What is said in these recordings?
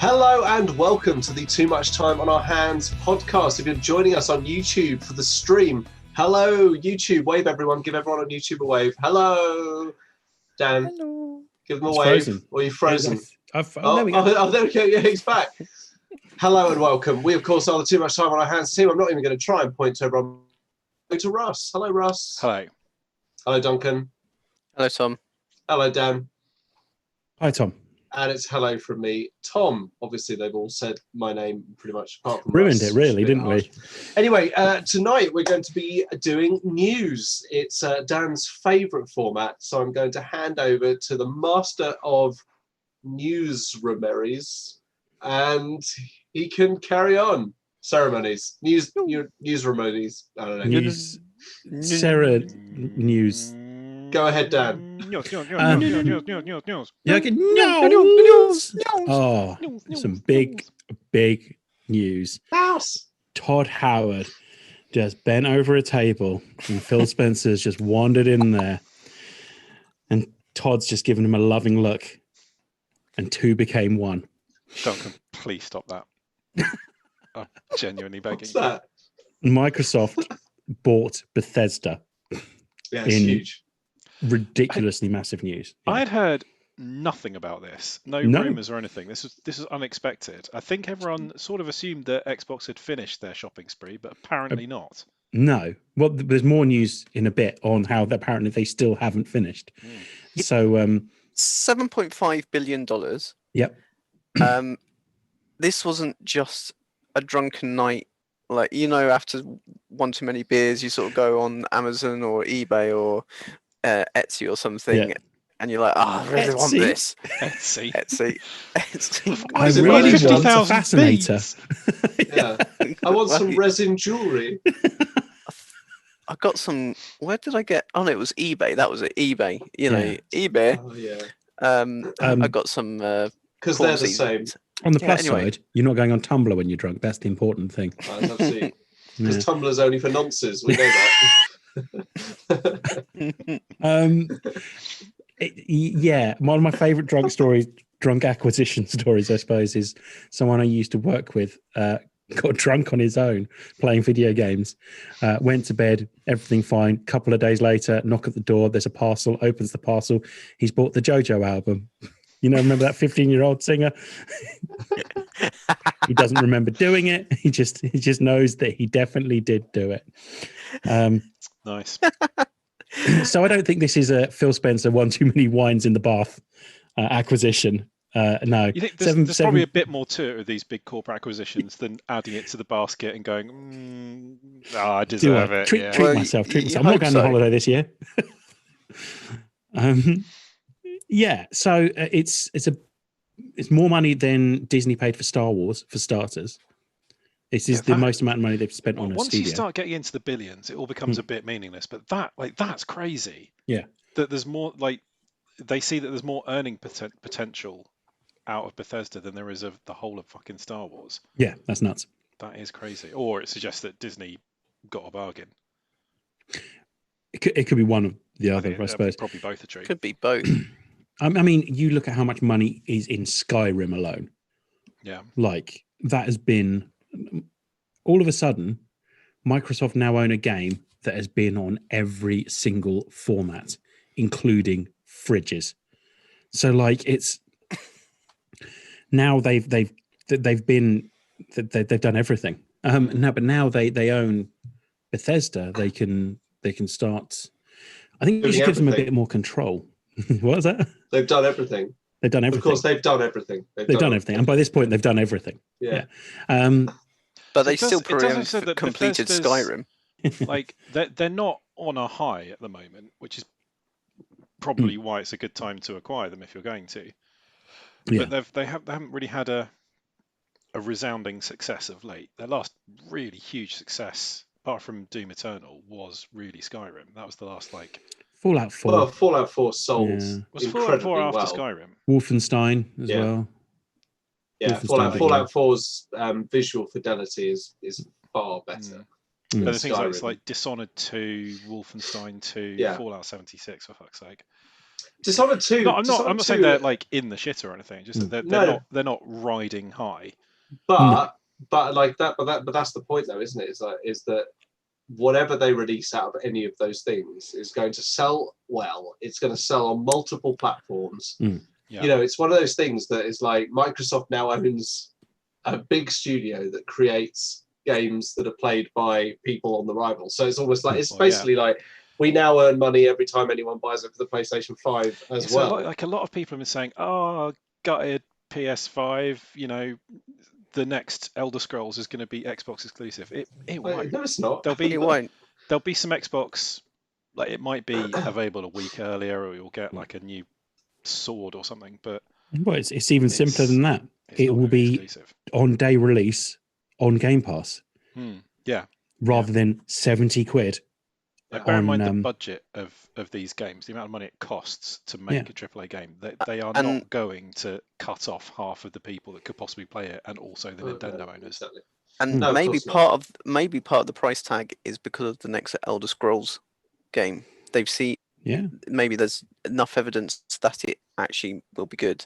Hello and welcome to the Too Much Time on Our Hands podcast. If you're joining us on YouTube for the stream, hello YouTube, wave everyone, give everyone on YouTube a wave. Hello, Dan. Hello. Give them a It's wave. frozen. Or are you frozen? There we go. There we go. Yeah, he's back. Hello and welcome. We of course are the Too Much Time on Our Hands team. I'm not even going to try and point to everyone. Go to Russ. Hello, Russ. Hello. Hello, Duncan. Hello, Tom. Hello, Dan. Hi, Tom. And it's hello from me, Tom. Obviously, they've all said my name pretty much apart from Ruined Russ, it, really, which is a bit didn't harsh. we? Anyway, tonight we're going to be doing news. It's Dan's favourite format, so I'm going to hand over to the master of news remeries, and he can carry on. Ceremonies, news ceremonies. I don't know. News. Sarah News. Go ahead, Dan. News. Yeah, okay. News. Oh, some big news. Mouse. Todd Howard just bent over a table and Phil Spencer's just wandered in there. And Todd's just given him a loving look. And two became one. Duncan, please stop that. I'm genuinely begging What's that? Microsoft bought Bethesda. Yeah, it's In- huge. Ridiculously massive news. I had heard nothing about this. No rumours or anything. This was unexpected. I think everyone sort of assumed that Xbox had finished their shopping spree, but apparently not. No. Well, there's more news in a bit on how apparently they still haven't finished. So, $7.5 billion. yep. This wasn't just a drunken night. Like, after one too many beers, you sort of go on Amazon or eBay or Etsy or something, and you're like, I really want Etsy? this. Etsy. Etsy. I Is it really like want a 50,000 fascinator. Yeah. I want some resin jewellery. I got some. Where did I get? Oh no, it was eBay. That was it. eBay. eBay. Oh yeah. I got some. Because they're the same. On the Yeah, plus anyway. side, you're not going on Tumblr when you're drunk. That's the important thing. Because Yeah. Tumblr's only for nonces. We know that. One of my favourite drunk acquisition stories, I suppose, is someone I used to work with got drunk on his own playing video games, went to bed, everything fine. Couple of days later, knock at the door, there's a parcel, opens the parcel. He's bought the JoJo album. Remember that 15-year-old singer? He doesn't remember doing it. He just knows that he definitely did do it. Nice. So I don't think this is a Phil Spencer one too many wines in the bath acquisition. No. You think there's probably a bit more to it with these big corporate acquisitions than adding it to the basket and going, I deserve it. Treat yeah. Well, myself. you I'm not hope going on so. holiday this year. So it's more money than Disney paid for Star Wars, for starters. This is the most amount of money they've spent on a Once studio. you start getting into the billions, it all becomes a bit meaningless. But that's crazy. Yeah. That there's more, they see that there's more earning potential out of Bethesda than there is of the whole of fucking Star Wars. Yeah, that's nuts. That is crazy. Or it suggests that Disney got a bargain. It could be one of the other, I suppose. Probably both are true. Could be both. I mean, you look at how much money is in Skyrim alone. Yeah. Like, that has been... All of a sudden, Microsoft now own a game that has been on every single format, including fridges. So, it's... Now they've done everything. But now they own Bethesda. They can start... I think it just gives them a bit more control. What was that? They've done everything. They've done everything. Of course, they've done everything. They've done everything. And by this point, they've done everything. Yeah. But they It does- still it does also that completed Bethesda's- Skyrim. They're not on a high at the moment, which is probably why it's a good time to acquire them if you're going to. Yeah. But they haven't really had a resounding success of late. Their last really huge success, apart from Doom Eternal, was really Skyrim. That was the last Fallout 4. Well, Fallout 4 sold Yeah. Was Fallout 4 incredibly after well. Skyrim? Wolfenstein as Yeah. well. Yeah, Wolfenstein Fallout 4's visual fidelity is far better. Mm. But the things Skyrim. like Dishonored 2, Wolfenstein 2, Yeah. Fallout 76, for fuck's sake. Dishonored 2. No, I'm Dishonored not saying 2, they're like in the shit or anything. Just that they're not riding high. but like that, but that's the point though, isn't it? Is that whatever they release out of any of those things is going to sell well. It's going to sell on multiple platforms. Yeah. You know, it's one of those things that is like Microsoft now owns a big studio that creates games that are played by people on the rival. So it's almost like, it's basically like, we now earn money every time anyone buys it for the PlayStation 5 as well. Like a lot of people have been saying, oh, gutted PS5, you know, the next Elder Scrolls is going to be Xbox exclusive. It won't. No, it's not. It won't. There'll be some Xbox, like it might be available a week earlier, or you'll get like a new sword or something. But it's even simpler than that. It will be exclusive. On day release on Game Pass. Yeah. Rather than 70 quid. Bear in mind the budget of these games, the amount of money it costs to make a AAA game. They are not going to cut off half of the people that could possibly play it, and also the Nintendo owners. Exactly. And maybe part of the price tag is because of the next Elder Scrolls game. They've seen maybe there's enough evidence that it actually will be good,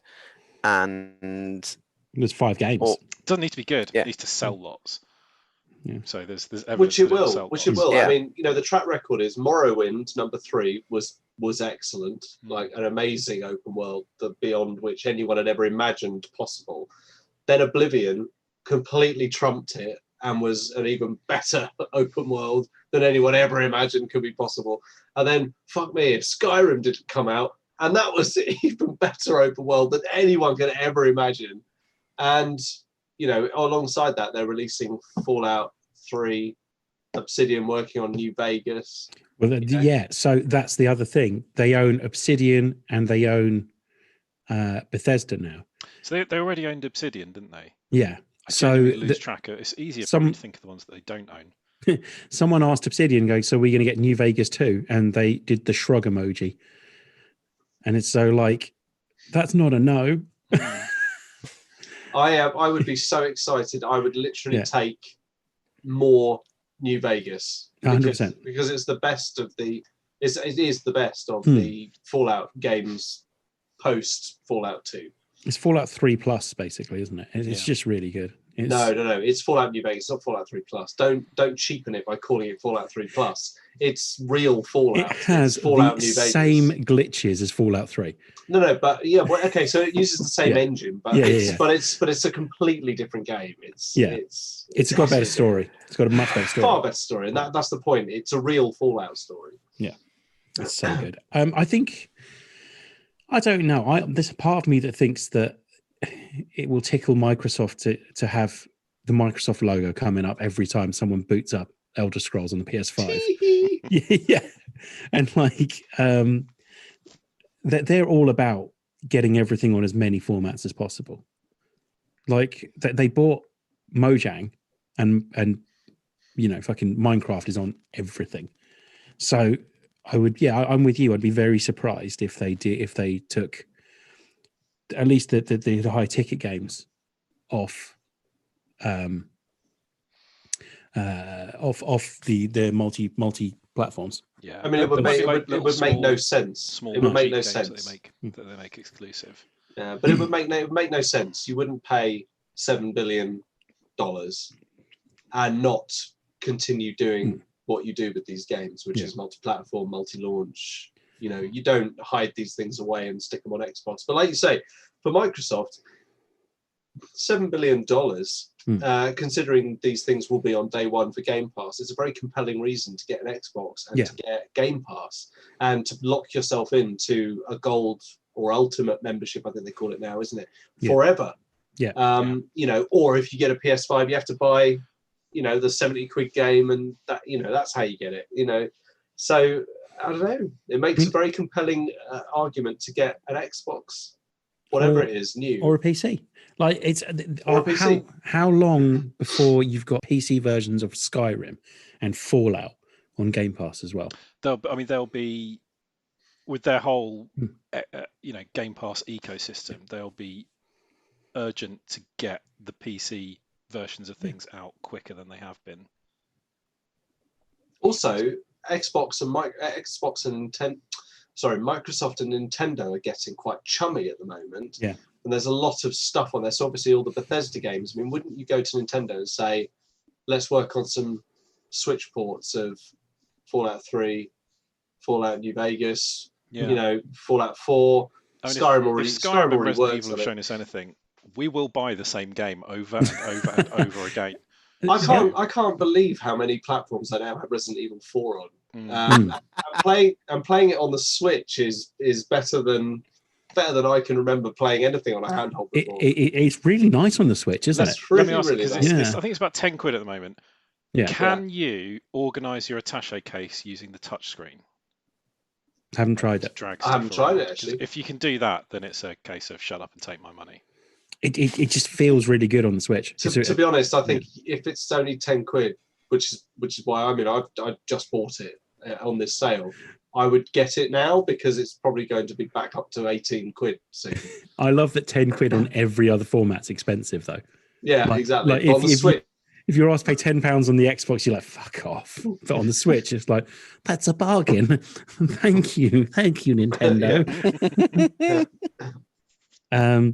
and there's 5 games. It doesn't need to be good. It needs to sell lots. Yeah. So there's evidence which it will. Yeah. I mean, you know, the track record is Morrowind #3 was excellent, like an amazing open world that beyond which anyone had ever imagined possible. Then Oblivion completely trumped it and was an even better open world than anyone ever imagined could be possible. And then, fuck me, if Skyrim didn't come out, and that was an even better open world than anyone could ever imagine. And you know, alongside that, they're releasing Fallout 3, Obsidian working on New Vegas. Well, so that's the other thing. They own Obsidian and they own Bethesda now. So they already owned Obsidian, didn't they? Yeah. So lose track of. It's easier to think of the ones that they don't own. Someone asked Obsidian, going, "So we're going to get New Vegas too?" And they did the shrug emoji. And it's so like, that's not a no. I would be so excited. I would literally take more New Vegas 100%, because it's the best of the. It is the best of the Fallout games post Fallout 2. It's Fallout 3 Plus, basically, isn't it? It's just really good. No. It's Fallout New Vegas, not Fallout 3 Plus. Don't cheapen it by calling it Fallout 3 Plus. It's real Fallout. It has Fallout the New Vegas. same glitches as Fallout 3. No, but okay. So it uses the same engine, but it's a completely different game. It's got a better story. It's got a much better story. Far better story, and that's the point. It's a real Fallout story. Yeah, it's so good. I think. I don't know. There's a part of me that thinks that it will tickle Microsoft to have the Microsoft logo coming up every time someone boots up Elder Scrolls on the PS5. Yeah, and like they're all about getting everything on as many formats as possible. Like they bought Mojang, and you know, fucking Minecraft is on everything. So I'm with you. I'd be very surprised if they took at least the high ticket games off the multi platforms. Yeah, I mean, it would make no sense. It would make no sense that they make exclusive. Yeah, but it would make no sense. You wouldn't pay $7 billion and not continue doing what you do with these games, which is multi-platform, multi-launch. You know, you don't hide these things away and stick them on Xbox. But like you say, for Microsoft, $7 billion, considering these things will be on day one for Game Pass, is a very compelling reason to get an Xbox and to get Game Pass and to lock yourself into a gold or ultimate membership, I think they call it now, isn't it? Forever. Yeah. You know, or if you get a PS5, you have to buy, you know, the 70 quid game, and that, you know, that's how you get it, you know. So I don't know. It makes a very compelling argument to get an Xbox, whatever it is, new, or a PC. Like it's how long before you've got PC versions of Skyrim and Fallout on Game Pass as well? They'll be with their whole Game Pass ecosystem. They'll be urgent to get the PC versions of things out quicker than they have been. Also, Xbox and Microsoft and Nintendo are getting quite chummy at the moment. Yeah. And there's a lot of stuff on there. So obviously all the Bethesda games. I mean, wouldn't you go to Nintendo and say, let's work on some Switch ports of Fallout 3, Fallout New Vegas, Yeah. Fallout 4, I mean, Skyrim if already Skyrim and works Resident Evil on have it. shown us anything, we will buy the same game over and over and over again. I can't believe how many platforms I now have Resident Evil 4 on. Mm. And playing it on the Switch is better than I can remember playing anything on a handheld before. It's really nice on the Switch, isn't That's it? really, Let me ask you, really because nice. I think it's about 10 quid at the moment. Yeah. Can you organise your attaché case using the touchscreen? Haven't tried it. I haven't tried it, actually. If you can do that, then it's a case of shut up and take my money. It just feels really good on the Switch. To be honest, I think if it's only 10 quid, which is why I just bought it on this sale, I would get it now because it's probably going to be back up to 18 quid soon. I love that 10 quid on every other format's expensive though. Yeah, exactly. Like But on the Switch, if you're asked to pay £10 on the Xbox, you're like, fuck off. But on the Switch, it's like, that's a bargain. Thank you, Nintendo. I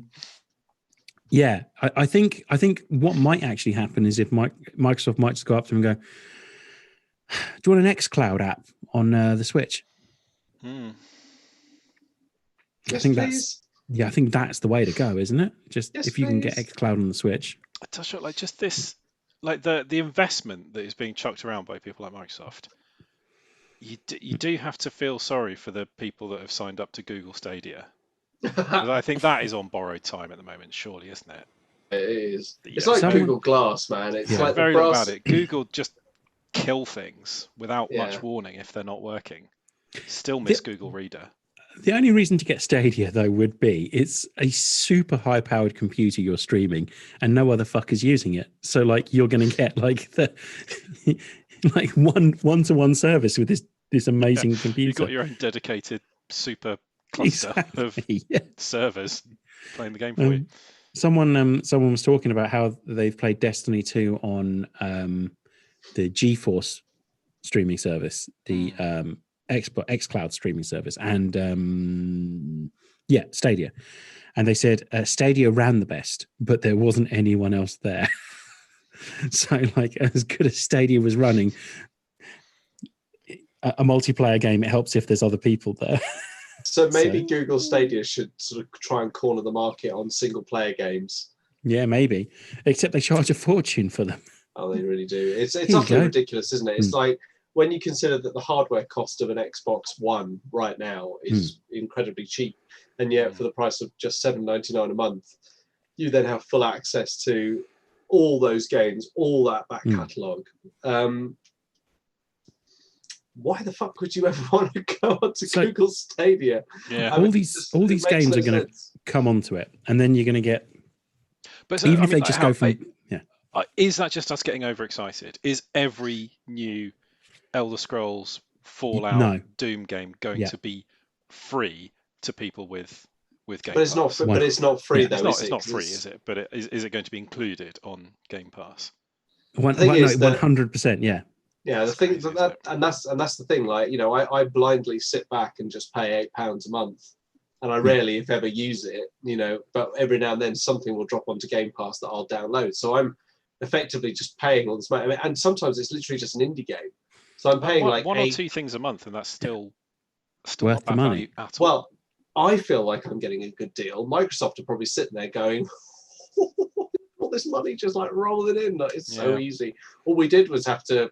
think what might actually happen is if Microsoft might just go up to them and go, do you want an xCloud app on the Switch? yes, I think please. I think that's the way to go, isn't it? Just Yes, if you can get please. xCloud on the Switch. I touch on like just this, like the investment that is being chucked around by people like Microsoft. You do have to feel sorry for the people that have signed up to Google Stadia. 'Cause I think that is on borrowed time at the moment, surely, isn't it? It is. Yeah. It's like Someone- Google Glass, man. It's Yeah. like Very the little brass. about it. Google just kill things without Yeah. much warning if they're not working. Still miss Google Reader. The only reason to get Stadia, though, would be it's a super high-powered computer you're streaming, and no other fucker's using it. So, like, you're going to get like the like one-to-one service with this amazing computer. You've got your own dedicated super cluster of Exactly, yeah. servers playing the game for you. Someone was talking about how they've played Destiny 2 on the GeForce streaming service, the xCloud streaming service, and Stadia. And they said Stadia ran the best, but there wasn't anyone else there. So, like, as good as Stadia was running a multiplayer game, it helps if there's other people there. So maybe Google Stadia should sort of try and corner the market on single-player games. Yeah, maybe. Except they charge a fortune for them. Oh, they really do. It's you utterly go. ridiculous, isn't it? It's like when you consider that the hardware cost of an Xbox One right now is incredibly cheap, and yet for the price of just $7.99 a month, you then have full access to all those games, all that back catalogue. Why the fuck would you ever want to go onto Google Stadia? Yeah. All these games are going to come onto it, and then you're going to get. But even if they just go from is that just us getting overexcited? Is every new Elder Scrolls, Fallout, Doom game going to be free to people with Game Pass? But it's not free though. It's not free, is it? But is it going to be included on Game Pass? 100%, yeah. Yeah, the thing and that's the thing. Like, you know, I blindly sit back and just pay £8 a month, and I rarely, if ever, use it. You know, but every now and then something will drop onto Game Pass that I'll download. So I'm effectively just paying all this money. I mean, and sometimes it's literally just an indie game. So I'm paying like one or two things a month, and that's still worth not bad the money value at all. Well, I feel like I'm getting a good deal. Microsoft are probably sitting there going, all this money just like rolling in. Like, it's so easy. All we did was have to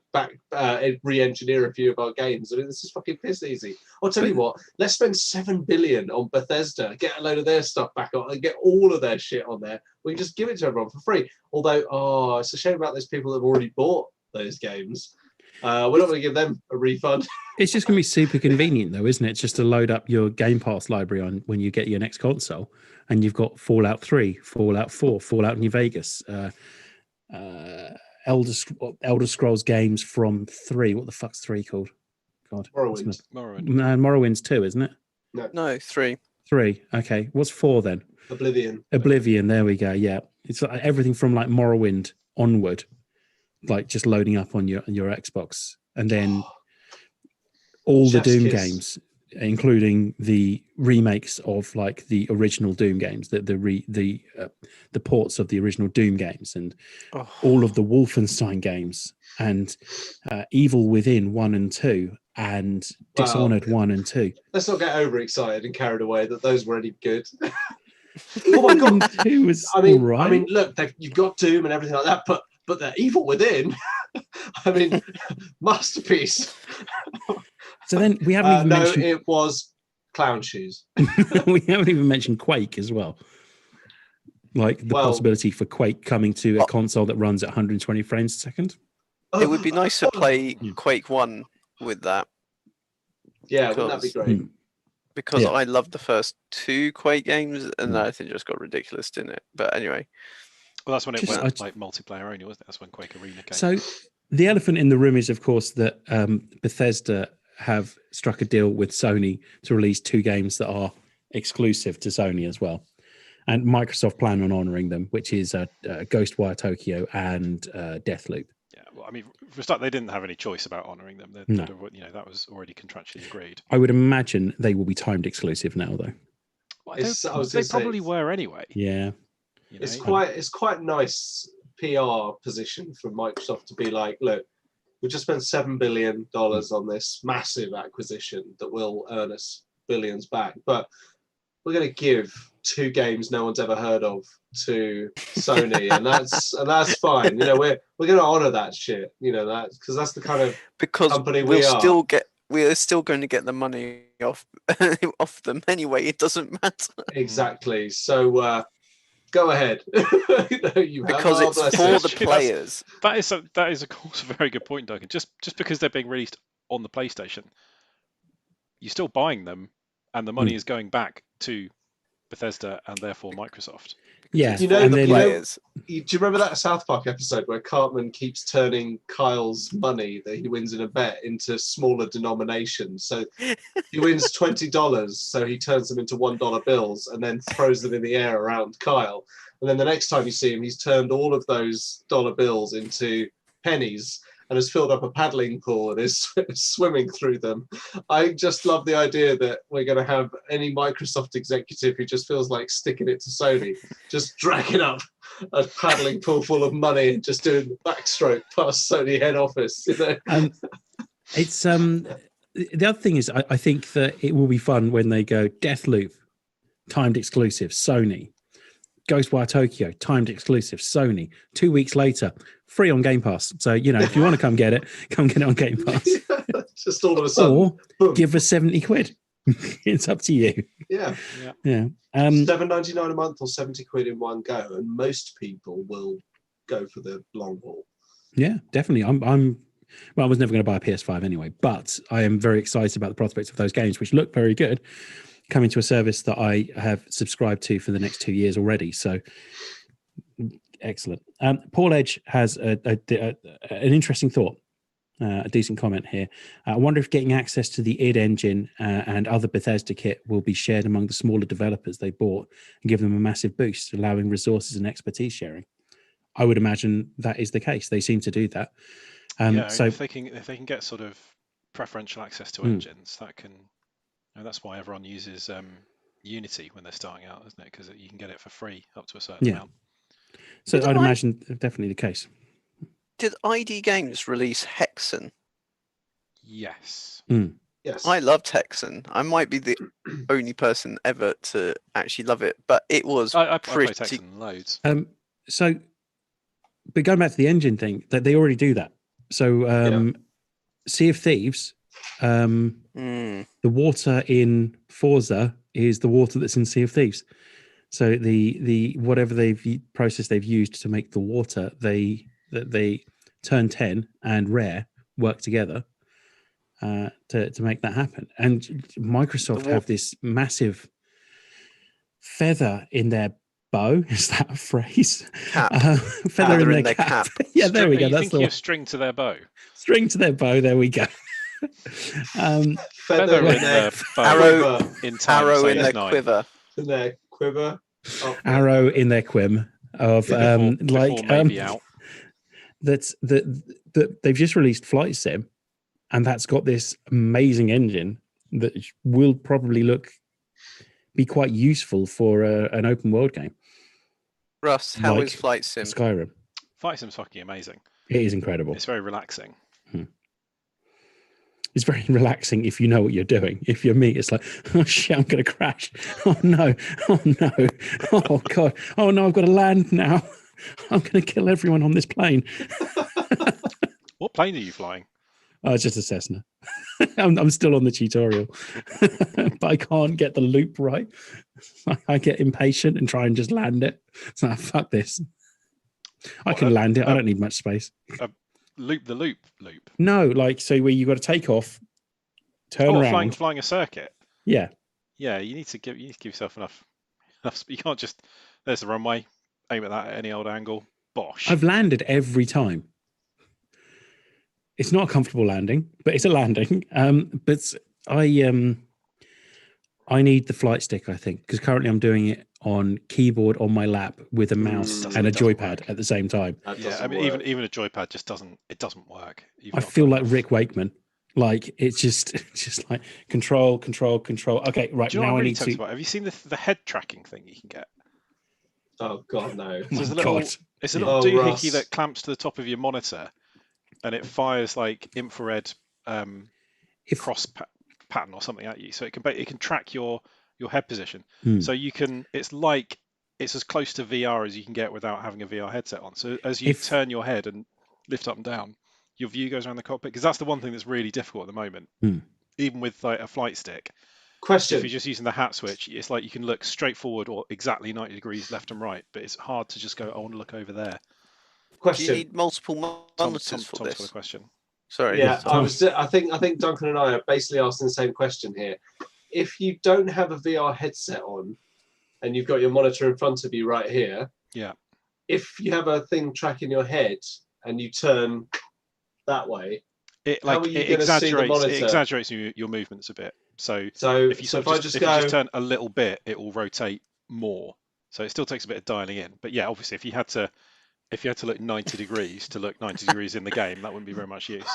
re-engineer a few of our games. I mean, this is fucking piss easy. I'll tell you what, let's spend $7 billion on Bethesda, get a load of their stuff back on, and get all of their shit on there. We can just give it to everyone for free. Although, it's a shame about those people that have already bought those games. We're not going to give them a refund. It's just going to be super convenient, though, isn't it? Just to load up your Game Pass library on when you get your next console, and you've got Fallout 3, Fallout 4, Fallout New Vegas, Elder Scrolls games from 3. What the fuck's 3 called? God, Morrowind. No, Morrowind's 2, isn't it? No, 3. 3. Okay, what's 4 then? Oblivion. There we go. Yeah, it's like everything from like Morrowind onward, like just loading up on your Xbox, and then all the Doom games. including the remakes of like the original Doom games, the ports of the original Doom games, and Oh, all of the Wolfenstein games, and Evil Within 1 and 2, and Well, Dishonored 1 and 2. Let's not get overexcited and carried away that those were any good. Oh my god! 1 and 2 was I mean, alright. look, you've got Doom and everything like that, but the Evil Within, I mean, masterpiece. So then we haven't even No, mentioned it was Clown Shoes. we haven't even mentioned Quake as well. Like the Well- possibility for Quake coming to a console that runs at 120 frames a second. it would be nice to play Yeah. Quake 1 with that, Yeah, wouldn't that be because- great? Mm. because Yeah. I loved the first 2 Quake games, and Mm. I think just got ridiculous, didn't it? But anyway, Well, that's when it Just- went I- like multiplayer only, wasn't it? That's when Quake Arena came. So the elephant in the room is, of course, that Bethesda have struck a deal with Sony to release 2 games that are exclusive to Sony as well. And Microsoft plan on honoring them, which is Ghostwire Tokyo and Deathloop. Yeah, well, I mean, for a start, they didn't have any choice about honouring them. No. That was already contractually agreed. I would imagine they will be timed exclusive now, though. Well, I was they gonna say, probably were anyway. Yeah. You It's know? quite nice PR position for Microsoft to be like, look, we just spent $7 billion on this massive acquisition that will earn us billions back, but we're going to give 2 games no one's ever heard of to Sony, and that's fine. You know, we're going to honor that shit. You know, that because that's the kind of because company we we'll are. we're still going to get the money off off them anyway. It doesn't matter exactly. So go ahead. You have because our it's blessing. for the That's- players. That is of course a very good point, Duncan. Just because they're being released on the PlayStation, you're still buying them, and the money is going back to Bethesda and therefore Microsoft. Yeah. You know, and the then, players. Do you remember that South Park episode where Cartman keeps turning Kyle's money that he wins in a bet into smaller denominations? So he wins $20, so he turns them into $1 bills and then throws them in the air around Kyle. And then the next time you see him, he's turned all of those dollar bills into pennies and has filled up a paddling pool and is swimming through them. I just love the idea that we're going to have any Microsoft executive who just feels like sticking it to Sony, just dragging up a paddling pool full of money and just doing the backstroke past Sony head office. You know? it's the other thing is I think that it will be fun when they go Deathloop, timed exclusive, Sony. Ghostwire Tokyo, timed exclusive, Sony. 2 weeks later, free on Game Pass. So, you know, if you want to come get it on Game Pass. Just all of a sudden, Or boom. give us 70 quid. It's up to you. Yeah. Yeah. $7.99 a month or 70 quid in one go, and most people will go for the long haul. Yeah, definitely. Well, I was never going to buy a PS5 anyway, but I am very excited about the prospects of those games, which look very good, coming to a service that I have subscribed to for the next 2 years already. So excellent. Paul Edge has an interesting thought, a decent comment here. I wonder if getting access to the id Engine and other Bethesda kit will be shared among the smaller developers they bought and give them a massive boost, allowing resources and expertise sharing. I would imagine that is the case. They seem to do that. So if they can get sort of preferential access to engines, that can. That's why everyone uses Unity when they're starting out, isn't it? Because you can get it for free up to a certain amount. So Did I'd I- imagine definitely the case. Did ID Games release Hexen? Yes. Yes. I loved Hexen. I might be the only person ever to actually love it, but it was I played pretty. Texan loads. So, but going back to the engine thing, that they already do that. So, Sea of Thieves, Mm, the water in Forza is the water that's in Sea of Thieves. So the whatever process they've used to make the water, they Turn 10 and Rare work together to make that happen. And Microsoft have this massive feather in their bow. Is that a phrase? Cap. Feather in their cap. Yeah, there we go. Are you That's thinking the of string to their bow? string to their bow. There we go. Feather in their bow. Arrow- In time, Arrow same in as their 9. quiver. In their quiver. Oh, Arrow in their quim of Before maybe out. that they've just released Flight Sim, and that's got this amazing engine that will probably be quite useful for an open world game. Russ, how is Like Flight Sim? Skyrim. Flight Sim's fucking amazing. It is incredible. It's very relaxing. It's very relaxing if you know what you're doing. If you're me, it's like, oh shit, I'm going to crash. Oh no. Oh no. Oh God. Oh no, I've got to land now. I'm going to kill everyone on this plane. What plane are you flying? Oh, it's just a Cessna. I'm still on the tutorial, but I can't get the loop right. I get impatient and try and just land it. It's like, fuck this. I can land it. I don't need much space. Loop. No, like, so where you got to take off, turn around. Flying a circuit. Yeah. Yeah, you need to give yourself enough. You can't just, there's the runway, aim at that at any old angle. Bosh. I've landed every time. It's not a comfortable landing, but it's a landing. But I need the flight stick, I think, because currently I'm doing it on keyboard on my lap with a mouse and a joypad at the same time. Yeah, I mean, even a joypad just doesn't work. I feel like Rick Wakeman. Like it's just like control. Okay, right. Do you know now what I I'm really need tempted to. about? Have you seen the head tracking thing you can get? Oh God, no! So there's a My little God. doohickey Russ. that clamps to the top of your monitor, and it fires like infrared cross pattern or something at you. So it can track your head position. So you can. It's as close to VR as you can get without having a VR headset on. So as you turn your head and lift up and down, your view goes around the cockpit, because that's the one thing that's really difficult at the moment. Even with like a flight stick. Question. If you're just using the hat switch, it's like you can look straight forward or exactly 90 degrees left and right, but it's hard to just go, I want to look over there. Question. Do you need multiple monitors for Tom's this? got a question. Sorry. Yeah, Tom. I think Duncan and I are basically asking the same question here. If you don't have a VR headset on and you've got your monitor in front of you right here, Yeah. if you have a thing tracking your head and you turn that way, It how are you going to see the monitor? It exaggerates your movements a bit. So if you if you just turn a little bit, it will rotate more. So it still takes a bit of dialing in. But yeah, obviously, if you had to look 90 degrees to look 90 degrees in the game, that wouldn't be very much use.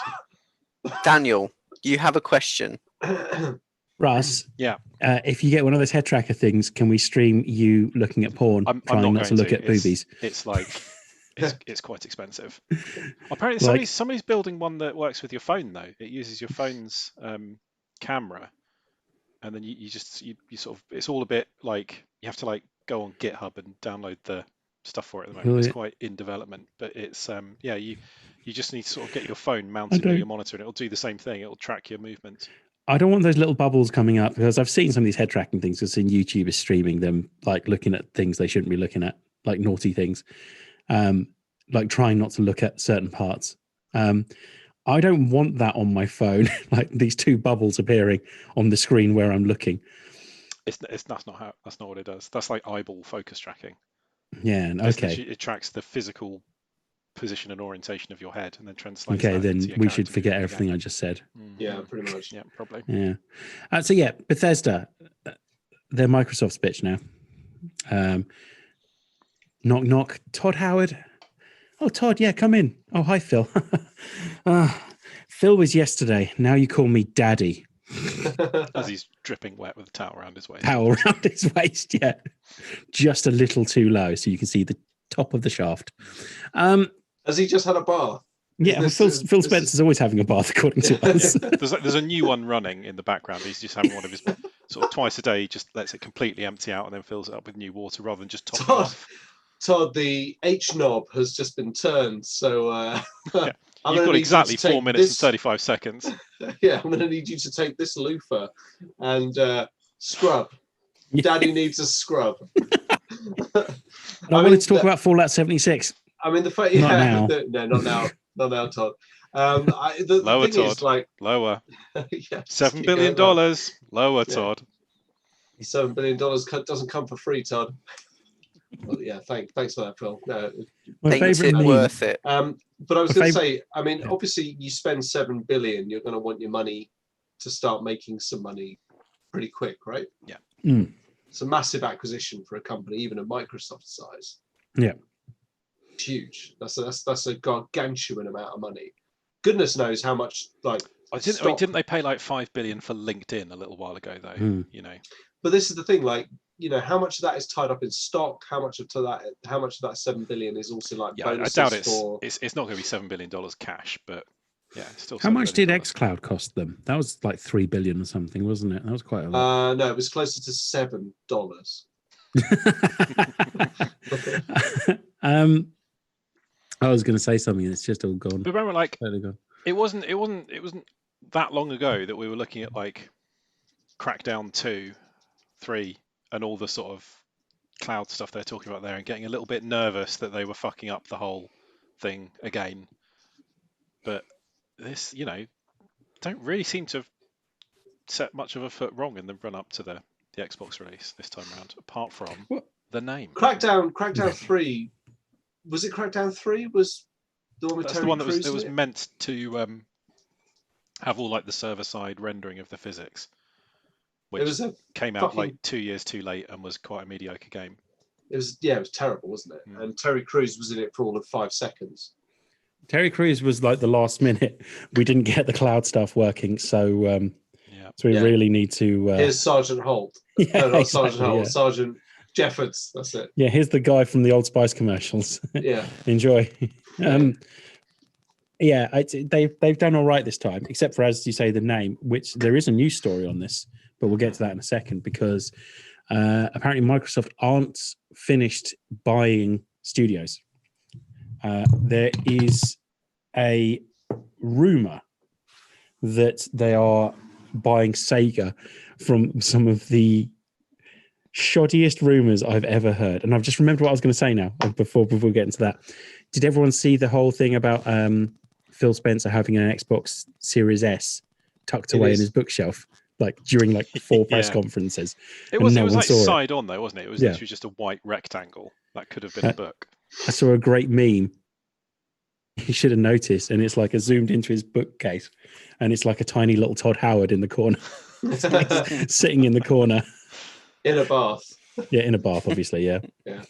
Daniel, you have a question. Russ, Yeah. If you get one of those head tracker things, can we stream you looking at porn, I'm trying not to going look at boobies? It's like it's quite expensive. Apparently, somebody's building one that works with your phone though. It uses your phone's camera, and then you sort of, it's all a bit like you have to like go on GitHub and download the stuff for it at the moment. It's quite in development, but it's you just need to sort of get your phone mounted to your monitor, and it'll do the same thing. It'll track your movements. I don't want those little bubbles coming up, because I've seen some of these head tracking things. I've seen YouTubers streaming them, like looking at things they shouldn't be looking at, like naughty things, like trying not to look at certain parts. I don't want that on my phone, like these two bubbles appearing on the screen where I'm looking. That's not what it does. That's like eyeball focus tracking. Yeah. Okay. It tracks the physical position and orientation of your head and then translates. Okay, then we should forget everything I just said. Yeah, pretty much. Yeah, probably. Yeah. So yeah, Bethesda, they're Microsoft's bitch now. Knock knock. Todd Howard. Oh, Todd, yeah, come in. Oh, hi, Phil. Phil was yesterday. Now you call me Daddy. As he's dripping wet with a towel around his waist. Towel around his waist, yeah. Just a little too low so you can see the top of the shaft. Has he just had a bath? Yeah, well, Phil Spencer's always having a bath, according to us. There's a new one running in the background. He's just having one of his sort of twice a day. He just lets it completely empty out and then fills it up with new water rather than just top it off. Todd, the H knob has just been turned, so yeah. You've got exactly 4 minutes and 35 seconds. Yeah, I'm going to need you to take this loofah and scrub. Daddy needs a scrub. I wanted to talk about Fallout 76. I mean, not now. No, not now. Not now, Todd. The lower, thing Todd. Is, like, lower. Yeah, $7 billion. Lower, Todd. $7 billion doesn't come for free, Todd. Well, yeah, thanks for that, Phil. No, ain't it worth it? But I was going to say, I mean, obviously, you spend $7 billion, you're going to want your money to start making some money pretty quick, right? Yeah. It's a massive acquisition for a company, even at Microsoft size. Yeah. It's huge. That's a gargantuan amount of money. Goodness knows how much like Didn't they pay like 5 billion for LinkedIn a little while ago though? Hmm. You know. But this is the thing, like, you know, how much of that is tied up in stock? How much of that 7 billion is also like Yeah, I bonuses doubt for? it's not going to be $7 billion cash, but yeah, it's still. How $7 much did billion. xCloud cost them? That was like 3 billion or something, wasn't it? That was quite a lot. No, it was closer to $7. I was going to say something, and it's just all gone. But remember, like, Totally gone. it wasn't that long ago that we were looking at like Crackdown 2, 3, and all the sort of cloud stuff they're talking about there, and getting a little bit nervous that they were fucking up the whole thing again. But this, you know, don't really seem to have set much of a foot wrong in the run up to the Xbox release this time around, apart from the name. Crackdown 3, was it Crackdown 3? Was the one with That's Terry the one that Crews in was it? meant to have all like the server side rendering of the physics, which It was a came out like fucking- 2 years too late and was quite a mediocre game. It was terrible, wasn't it? Mm. And Terry Crews was in it for all of 5 seconds. Terry Crews was like the last minute. We didn't get the cloud stuff working, so Yeah. we Yeah. really need to. Here's Sergeant Holt. Yeah, No, not exactly, Sergeant Holt. yeah. Sergeant Jeffords. That's it. Yeah, here's the guy from the Old Spice commercials. Yeah. Enjoy. They've done all right this time, except for, as you say, the name, which there is a news story on this, but we'll get to that in a second, because apparently Microsoft aren't finished buying studios. There is a rumor that they are buying Sega from some of the shoddiest rumors I've ever heard. And I've just remembered what I was going to say now before we get into that. Did everyone see the whole thing about Phil Spencer having an Xbox Series S tucked away in his bookshelf, like during like 4 press Yeah. conferences? It was no like one saw it. side on though, wasn't it? It was Yeah. literally just a white rectangle. That could have been a book. I saw a great meme. You should have noticed, and it's like a zoomed into his bookcase, and it's like a tiny little Todd Howard in the corner, sitting in the corner. In a bath. Yeah, in a bath, obviously. Yeah. Yeah.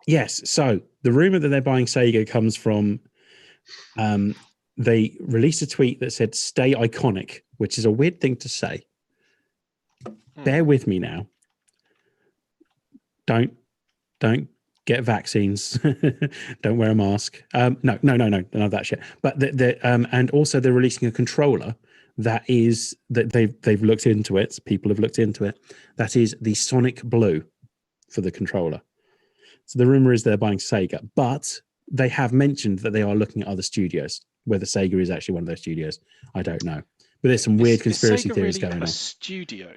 Yes. So the rumor that they're buying Sega comes from. They released a tweet that said "Stay iconic," which is a weird thing to say. Bear with me now. Don't get vaccines. Don't wear a mask. No, none of that shit. But and also they're releasing a controller that they've looked into it. People have looked into it. That is the Sonic Blue for the controller. So the rumor is they're buying Sega, but they have mentioned that they are looking at other studios. Whether Sega is actually one of those studios, I don't know. But there's some weird conspiracy is Sega theories really going a on. studio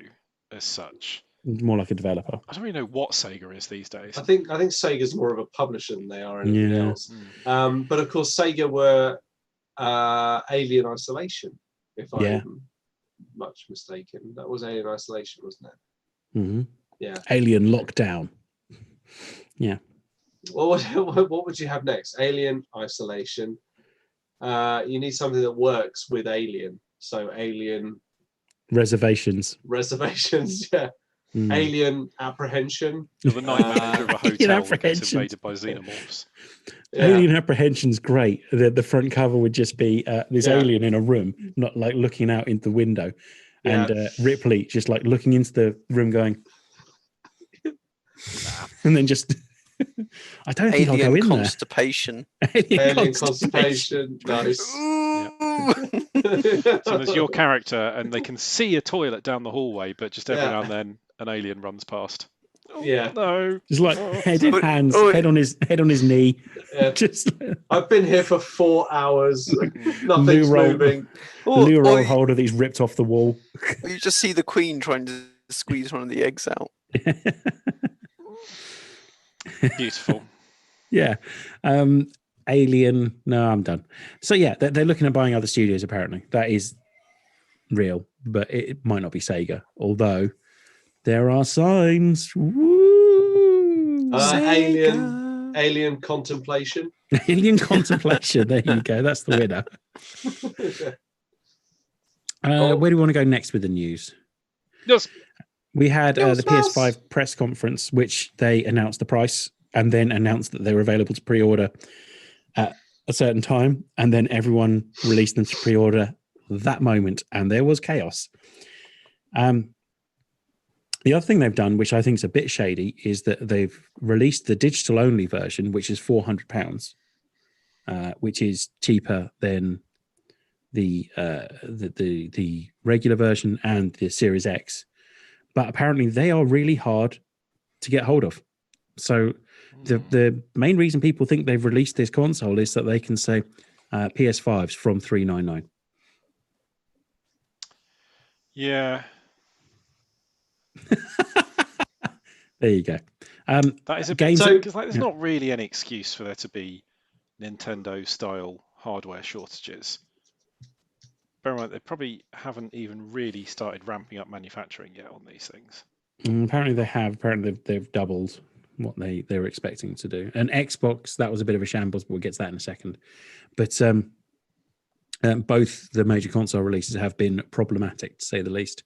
as such? More like a developer. I don't really know what Sega is these days. I think Sega's more of a publisher than they are anything Yeah. else. But of course, Sega were Alien Isolation, if I'm much mistaken. That was Alien Isolation, wasn't it? Mm-hmm. Yeah. Alien Lockdown. Yeah. Well, what would you have next? Alien Isolation. You need something that works with Alien. So Alien Reservations. Yeah. Mm. Alien Apprehension. You're the night manager of a hotel that gets Apprehensions. invaded by xenomorphs. Yeah. Alien Apprehension's great. The front cover would just be this alien in a room, not like looking out into the window, and Ripley just like looking into the room, going, and then just. I don't think I'll go Alien in constipation. there. Alien Constipation. Nice. So there's your character, and they can see a toilet down the hallway, but just every now and then an alien runs past. Oh, Yeah. No. Just like head in hands, head on his knee. Yeah. Just I've been here for 4 hours. Nothing's Lou roll. moving. Lou Or roll holder that he's ripped off the wall. you just see the Queen trying to squeeze one of the eggs out. Beautiful. Yeah. Alien. No, I'm done. So yeah, they're looking at buying other studios. Apparently, that is real, but it might not be Sega. Although there are signs. Woo! Alien Contemplation. Alien Contemplation. There you go. That's the winner. Where do we want to go next with the news? Yes. We had Yes, the yes. PS5 press conference, which they announced the price and then announced that they were available to pre-order a certain time, and then everyone released them to pre-order that moment, and there was chaos. The other thing they've done, which I think is a bit shady, is that they've released the digital-only version, which is £400, which is cheaper than the regular version and the Series X. But apparently, they are really hard to get hold of. So the main reason people think they've released this console is that they can say PS5s from $399. Yeah. There you go. That is a games bit, So- because there's not really any excuse for there to be Nintendo-style hardware shortages. Bear in mind, they probably haven't even really started ramping up manufacturing yet on these things. Apparently they have. Apparently they've doubled what they were expecting to do. And Xbox, that was a bit of a shambles, but we'll get to that in a second. But both the major console releases have been problematic, to say the least.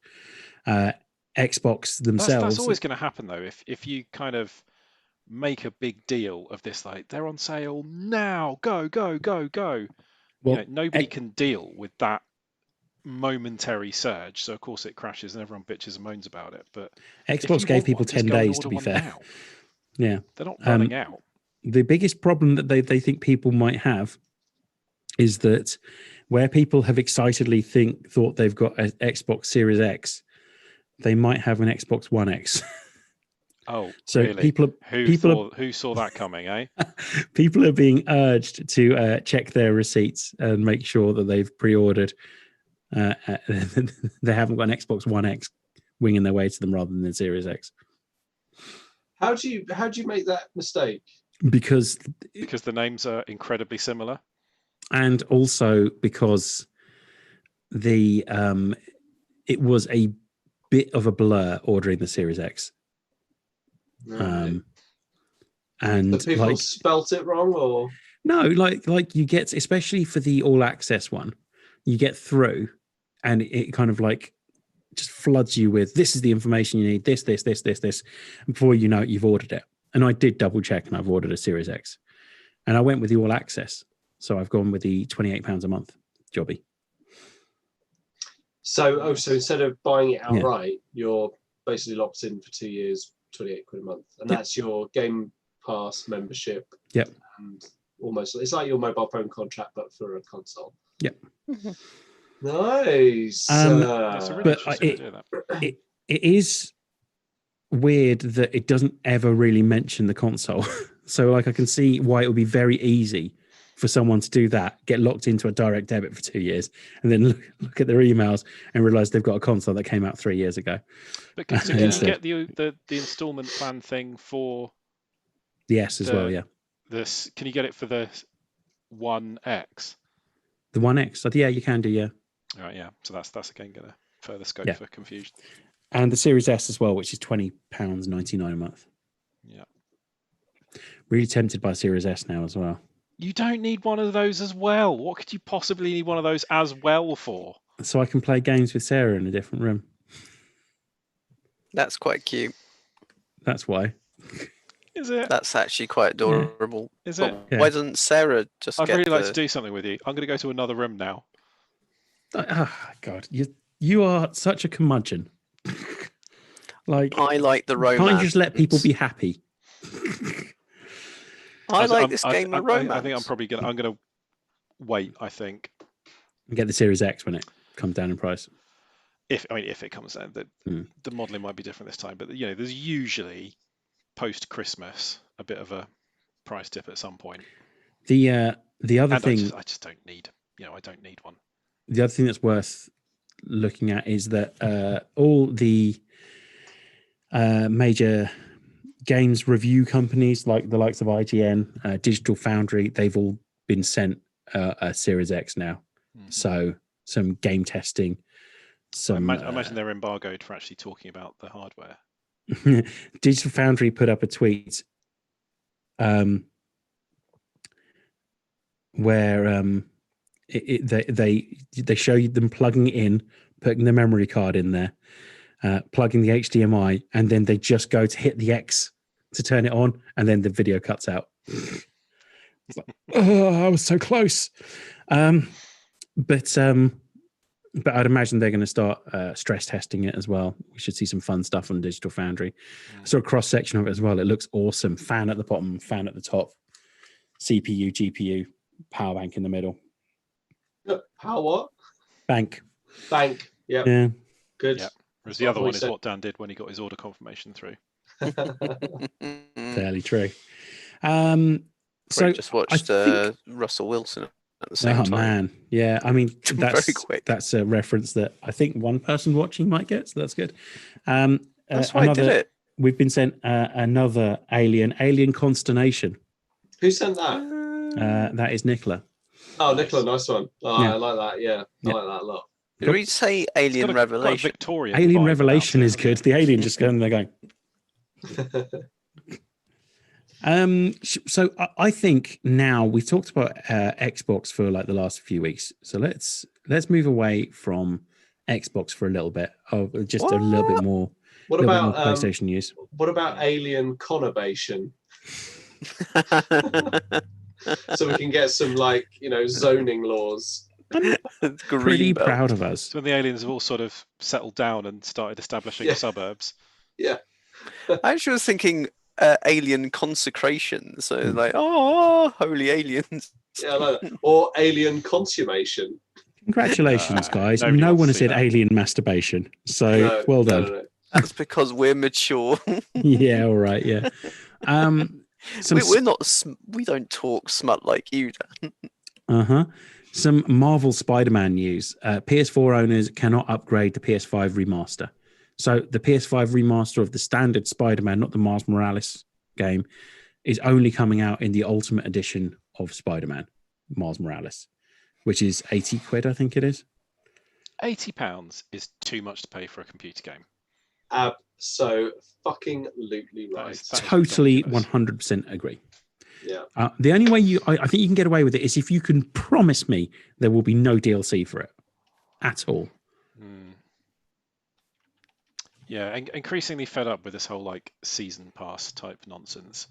Xbox themselves. That's always going to happen, though. If you kind of make a big deal of this, like they're on sale now, go. Well, Nobody can deal with that momentary surge, so of course it crashes and everyone bitches and moans about it. But if Xbox you gave want people one, just 10 go and days, to order be one fair. now. Yeah. They're not running out. The biggest problem that they think people might have is that where people have excitedly thought they've got an Xbox Series X, they might have an Xbox One X. Oh, So really? people Who saw that coming, eh? people are being urged to check their receipts and make sure that they've pre-ordered. They haven't got an Xbox One X winging their way to them rather than the Series X. How do you make that mistake? Because Because the names are incredibly similar. and also because the it was a bit of a blur ordering the Series X. Right. And But people like spelt it wrong, or no, like you get, especially for the all access one, you get through and it kind of like just floods you with, this is the information you need, this. And before you know it, you've ordered it. And I did double check and I've ordered a Series X. And I went with the all access. So I've gone with the £28 a month jobby. so instead of buying it outright, you're basically locked in for 2 years, 28 quid a month, and Yep. that's your Game Pass membership. Yep. And almost it's like your mobile phone contract, but for a console. Yep. Nice. That's a really But interesting idea, that. It is weird that it doesn't ever really mention the console. So like I can see why it would be very easy for someone to do that, get locked into a direct debit for 2 years, and then look at their emails and realize they've got a console that came out 3 years ago. But can you Instead. get the installment plan thing for The S as well, yeah. this? Can you get it for the One X? The One X, yeah, you can do, yeah. All right, yeah. So that's again going to further scope Yeah. for confusion. And the Series S as well, which is £20.99 a month. Yeah. Really tempted by Series S now as well. You don't need one of those as well. What could you possibly need one of those as well for? So I can play games with Sarah in a different room. That's quite cute. That's why. Is it? That's actually quite adorable. Is But it? Yeah. why doesn't Sarah just I'd get really like the... to do something with you. I'm going to go to another room now. Oh, God, you are such a curmudgeon. Like, I like the romance. can't you just let people be happy? I like this game of romance. I think I'm probably going to. I'm going to wait. I think And get the Series X when it comes down in price. if it comes down, the modelling might be different this time. But there's usually post Christmas a bit of a price dip at some point. The other And thing, I just don't need. I don't need one. the other thing that's worth looking at is that all the major games review companies, like the likes of IGN, Digital Foundry, they've all been sent a Series X now. Mhm. So some game testing. I imagine they're embargoed for actually talking about the hardware. Digital Foundry put up a tweet where they show you them plugging it in, putting the memory card in there, plugging the HDMI, and then they just go to hit the X to turn it on, and then the video cuts out. It's like, oh, I was so close. But I'd imagine they're going to start stress testing it as well. We should see some fun stuff on Digital Foundry. I saw a cross section of it as well. It looks awesome. Fan at the bottom, fan at the top, CPU, GPU, power bank in the middle. Power what? Bank. Bank. Yep. Yeah. Good. Yeah. Whereas the other what one we is said. what Dan did when he got his order confirmation through. Fairly true. So Craig just I watched think- Russell Wilson at the same oh time. man, yeah. I mean, Very quick. that's a reference that I think one person watching might get. So that's good. That's why I did it. We've been sent another alien consternation. Who sent that? That is Nicola. Oh, Nice. Nicola, nice one. Oh, Yeah. I like that. Yeah, Yeah. I like that a lot. Did we say It's Alien got a Revelation? Victorian Alien vibe Revelation about it, is good. hasn't The alien just going, they're going. So I think now we've talked about Xbox for like the last few weeks. So let's move away from Xbox for a little bit. Oh, just a little bit more. What little bit more about PlayStation news? what about alien conurbation? So we can get some like zoning laws. Pretty proud of us. So when the aliens have all sort of settled down and started establishing Yeah. suburbs. Yeah. I actually was thinking alien consecration. So Hmm. like, oh, holy aliens. Yeah, I like that. Or alien consummation. Congratulations, guys. nobody No wants one to has see said that. alien masturbation. So No, well no, done. no, no. That's because we're mature. Yeah, all right. Yeah. We're not. We don't talk smut like you, Dan. Uh-huh. Some Marvel Spider-Man news. PS4 owners cannot upgrade the PS5 remaster. So the PS5 remaster of the standard Spider-Man, not the Miles Morales game, is only coming out in the Ultimate Edition of Spider-Man, Miles Morales, which is 80 quid, I think it is. £80 is too much to pay for a computer game. Absolutely That right. is Totally ridiculous. 100% agree. Yeah. The only way I think you can get away with it is if you can promise me there will be no DLC for it at all. Yeah, increasingly fed up with this whole like season pass type nonsense.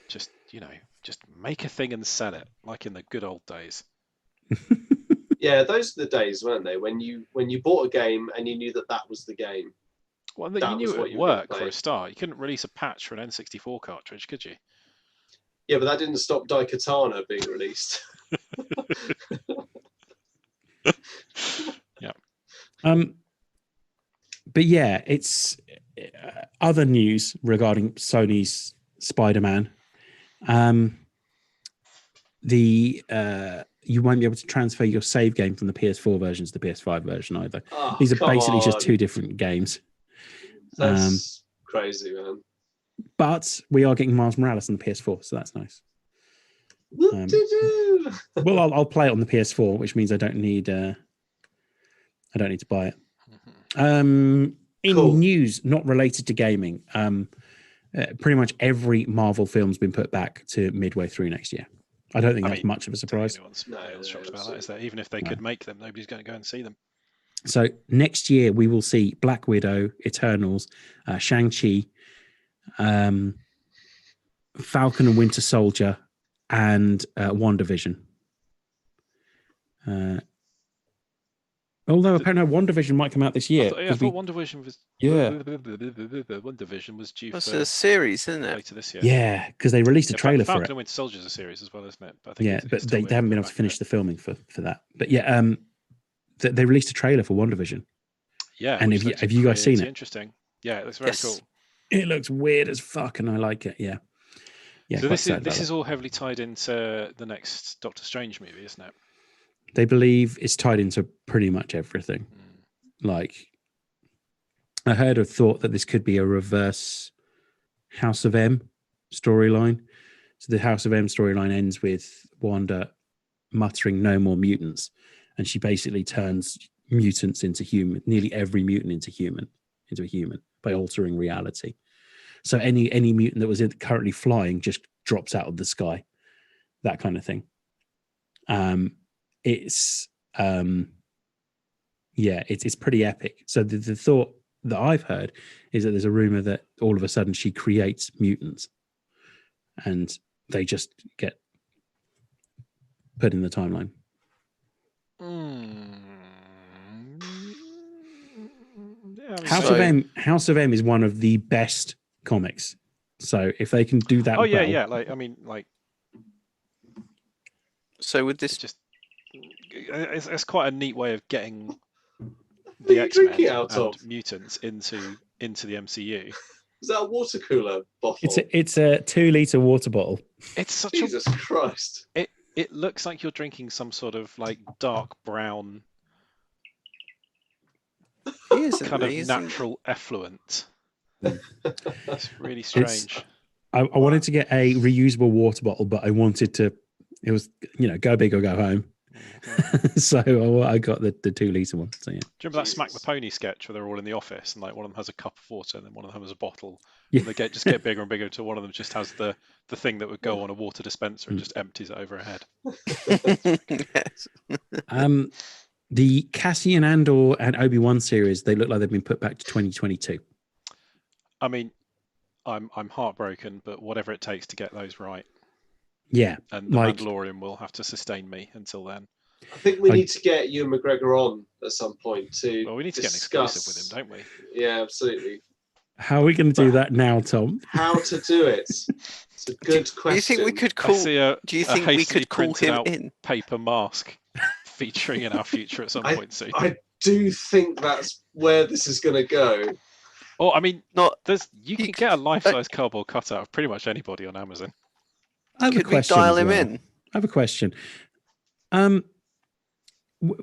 Just just make a thing and sell it like in the good old days. Yeah, those are the days, weren't they? When you bought a game and you knew that was the game. Well, That you knew was it what would you were gonna work for play. a start. You couldn't release a patch for an N64 cartridge, could you? Yeah, but that didn't stop Daikatana being released. Yeah. But yeah, it's other news regarding Sony's Spider-Man. You won't be able to transfer your save game from the PS4 version to the PS5 version either. Oh, These are come basically just on. two different games. That's crazy, man. But we are getting Miles Morales on the PS4, so that's nice. Whoop-de-doo. Well, I'll play it on the PS4, which means I don't need to buy it. In Cool. news not related to gaming, pretty much every Marvel film's been put back to midway through next year. I don't think I that's mean, much of a surprise. Anyone's No, shocked about that, is absolutely. there? Even if they could make them, nobody's going to go and see them. So next year we will see Black Widow, Eternals, Shang-Chi, Falcon and Winter Soldier, and WandaVision. Although apparently WandaVision might come out this year. I 'cause thought WandaVision was Yeah. WandaVision was due That's for a series, isn't it? later this year. yeah, because they released a trailer for Falcon it. and Winter Soldier is a series as well, isn't it? But I think Yeah, it's but still they waiting haven't been for able to back finish yet. the filming for that. But yeah, they released a trailer for WandaVision. Yeah, and which have you- looks have you guys seen pretty it? Interesting. Yeah, it looks very Yes. cool. It looks weird as fuck, and I like it. Yeah, yeah. So quite this excited is about all heavily tied into the next Doctor Strange movie, isn't it? it. They believe it's tied into pretty much everything. Like, I heard a thought that this could be a reverse House of M storyline. So the House of M storyline ends with Wanda muttering "No more mutants," and she basically turns mutants into human. Nearly every mutant into a human by altering reality. So any mutant that was currently flying just drops out of the sky. That kind of thing. It's pretty epic. So the thought that I've heard is that there's a rumor that all of a sudden she creates mutants, and they just get put in the timeline. Yeah, I mean, House of M is one of the best comics. So if they can do that, oh yeah, well, yeah. Like I mean, like So with it's this, just it's quite a neat way of getting What are the you X-Men drinking out and of? mutants into the MCU. Is that a water cooler bottle? it's a 2-liter water bottle. It's such Jesus Christ. it looks like you're drinking some sort of like dark brown he isn't, kind of he isn't- natural effluent. It's really strange. I wanted to get a reusable water bottle, but I wanted to. It was go big or go home. So I got the 2-liter one. So yeah. Do you remember that Smack the Jesus. Pony sketch where they're all in the office and like one of them has a cup of water and then one of them has a bottle? Yeah. And they just get bigger and bigger until one of them just has the thing that would go on a water dispenser and just empties it over her head. Yes. The Cassian Andor and Obi-Wan series, they look like they've been put back to 2022. I mean, I'm heartbroken, but whatever it takes to get those right. Yeah, And the like- Mandalorian will have to sustain me until then. I think we I- need to get Ewan McGregor on at some point to Well, we need to get an discuss. exclusive with him, don't we? Yeah, absolutely. How are we going to do that now, Tom? How to do it? It's a good question. Do you think we could I call? see a Do you a think we hastily could call printed him out in? paper mask featuring in our future at some point soon. I do think that's where this is going to go. Oh, I mean, Not. you can get a life-size cardboard cutout of pretty much anybody on Amazon. I have a Could we question. dial as him well. in? I have a question.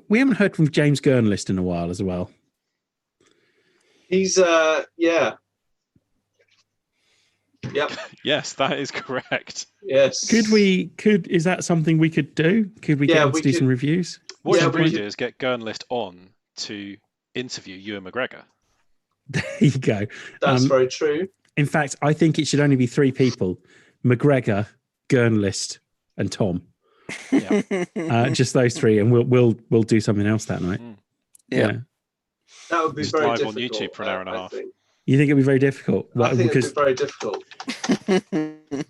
We haven't heard from James Gurnlist in a while as well. He's yeah. Yep. Yes, that is correct. Yes. Is that something we could do? Could we Yeah, get him we to do could- some reviews? What Yeah, you we could could- do is get Gurnlist on to interview Ewan McGregor. There you go. That's Um, very true. In fact, I think it should only be 3 people: McGregor, Gurnlist, and Tom. Just those 3, and we'll do something else that night. Yeah. That would be Just very live on difficult. YouTube for an hour and a I half. think. You think it'll be very difficult? I think Because it'd be very difficult.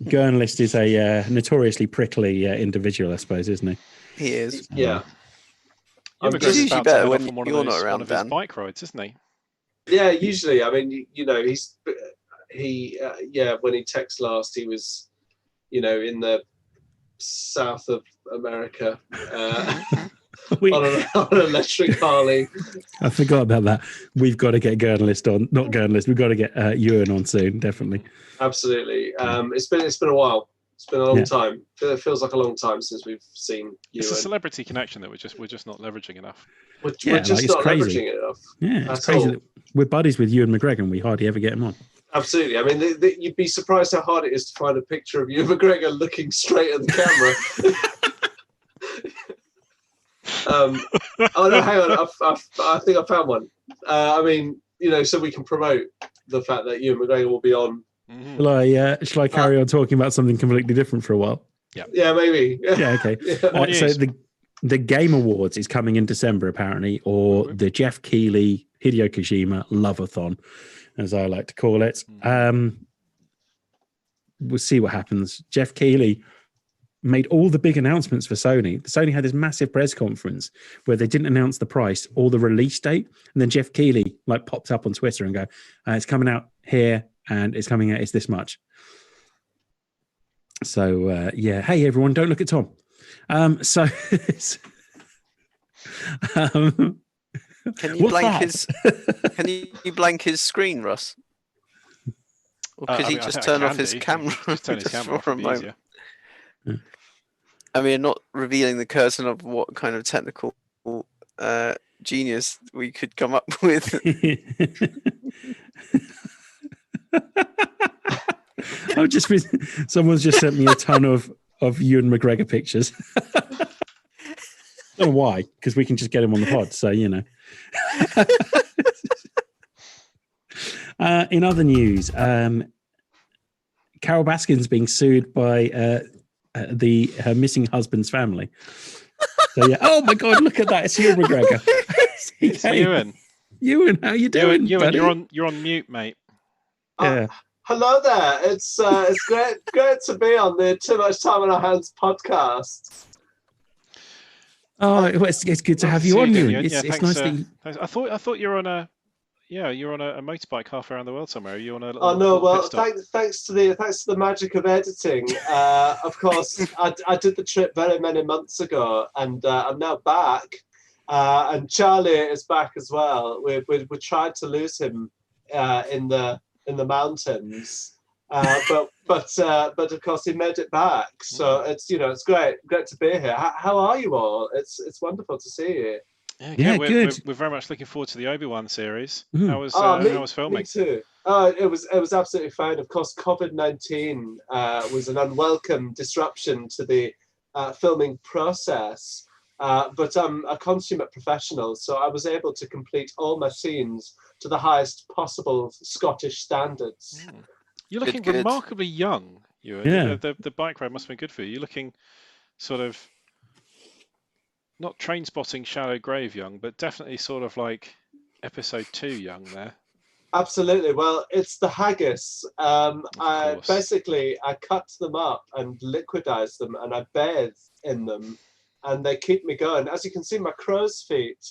Gurnlist is a notoriously prickly individual, I suppose, isn't he? He is. Yeah. Ewan I'm McGregor's just- about better to head when off on one you're of not those, around, one of his Dan. bike rides, isn't he? Yeah, usually. I mean, yeah, when he texted last, he was, in the south of America on an electric Harley. I forgot about that. We've got to get Gurnlist on. Not Gurnlist. We've got to get Ewan on soon, definitely. Absolutely. It's been a while. It's been a long Yeah. time. It feels like a long time since we've seen you. It's a celebrity connection that we're just not leveraging enough. We're Yeah, just it's not crazy. leveraging it enough. Yeah, it's That's crazy all. that we're buddies with Ewan McGregor and we hardly ever get him on. Absolutely. I mean, you'd be surprised how hard it is to find a picture of Ewan McGregor looking straight at the camera. Oh no, hang on. I think I found one. I mean, so we can promote the fact that Ewan McGregor will be on. Mhm. Shall I carry on talking about something completely different for a while? Yeah, maybe. Yeah, okay. Yeah. More So news. the Game Awards is coming in December, apparently, or the Jeff Keighley, Hideo Kojima Love-a-thon, as I like to call it. We'll see what happens. Jeff Keighley made all the big announcements for Sony. Sony had this massive press conference where they didn't announce the price or the release date, and then Jeff Keighley popped up on Twitter and go, "It's coming out here, and it's coming out. It's this much." So yeah, hey everyone, don't look at Tom. So Can you what's blank that? his? Can you blank his screen, Russ? Or could I he mean, I just think I turn can off his do. camera? Just turn his just camera off. for a It'd be moment? easier. I mean, not revealing the curtain of what kind of technical genius we could come up with. Someone's just sent me a ton of Ewan McGregor pictures. Don't know why, because we can just get him on the pod. So in other news, Carol Baskin's being sued by her missing husband's family. So yeah, oh my God, look at that! It's Ewan McGregor. It's Ewan. Ewan, how you doing? Ewan, buddy? you're on mute, mate. Yeah. Hello there. It's great to be on the Too Much Time on Our Hands podcast. Oh, it's good to have you on, Ewan. It's thanks, nice that you... thanks. I thought you were on a you're on a motorbike half around the world somewhere. Are you on a little, Oh no, little well, pit stop? thanks to the magic of editing. Of course, I did the trip very many months ago, and I'm now back. And Charlie is back as well. We tried to lose him in the mountains, but of course he made it back. So it's it's great to be here. How are you all? It's wonderful to see you. Yeah, good. We're very much looking forward to the Obi-Wan series. Mhm. How was filming? Me too. It was absolutely fine. Of course, COVID-19 was an unwelcome disruption to the filming process. But I'm a consummate professional, so I was able to complete all my scenes to the highest possible Scottish standards. You're looking Good. remarkably young. Yeah. The bike ride must have been good for you. You're looking sort of not train spotting Shallow Grave young, but definitely sort of like episode 2 young there. Absolutely. Well, it's the haggis. I course. cut them up and liquidized them, and I bathe in them, and they keep me going. As you can see, my crow's feet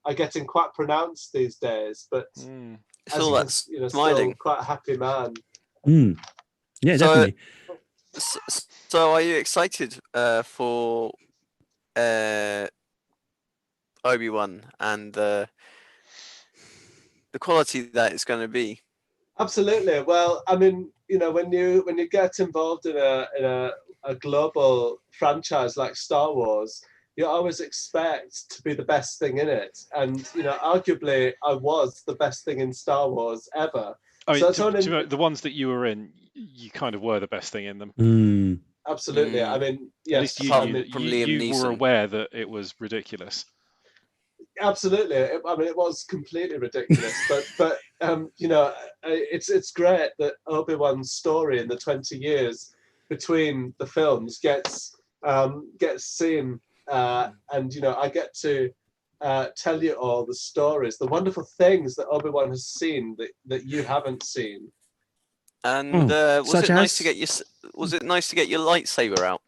are getting quite pronounced these days, but It's all that still smiling. quite a happy man. Yeah, So- definitely. So, are you excited for Obi-Wan and the quality that it's going to be? Absolutely. Well, I mean, when you get involved in a global franchise like Star Wars, you always expect to be the best thing in it, and arguably, I was the best thing in Star Wars ever. I mean, So it's only- the ones that you were in, you kind of were the best thing in them. Absolutely. I mean, yes. At least you apart knew that from you Liam were Neeson. aware that it was ridiculous. Absolutely. It was completely ridiculous, but it's great that Obi-Wan's story in the 20 years between the films gets seen, and I get to tell you all the stories, the wonderful things that Obi-Wan has seen that you haven't seen. And was such it nice as? to get your lightsaber out?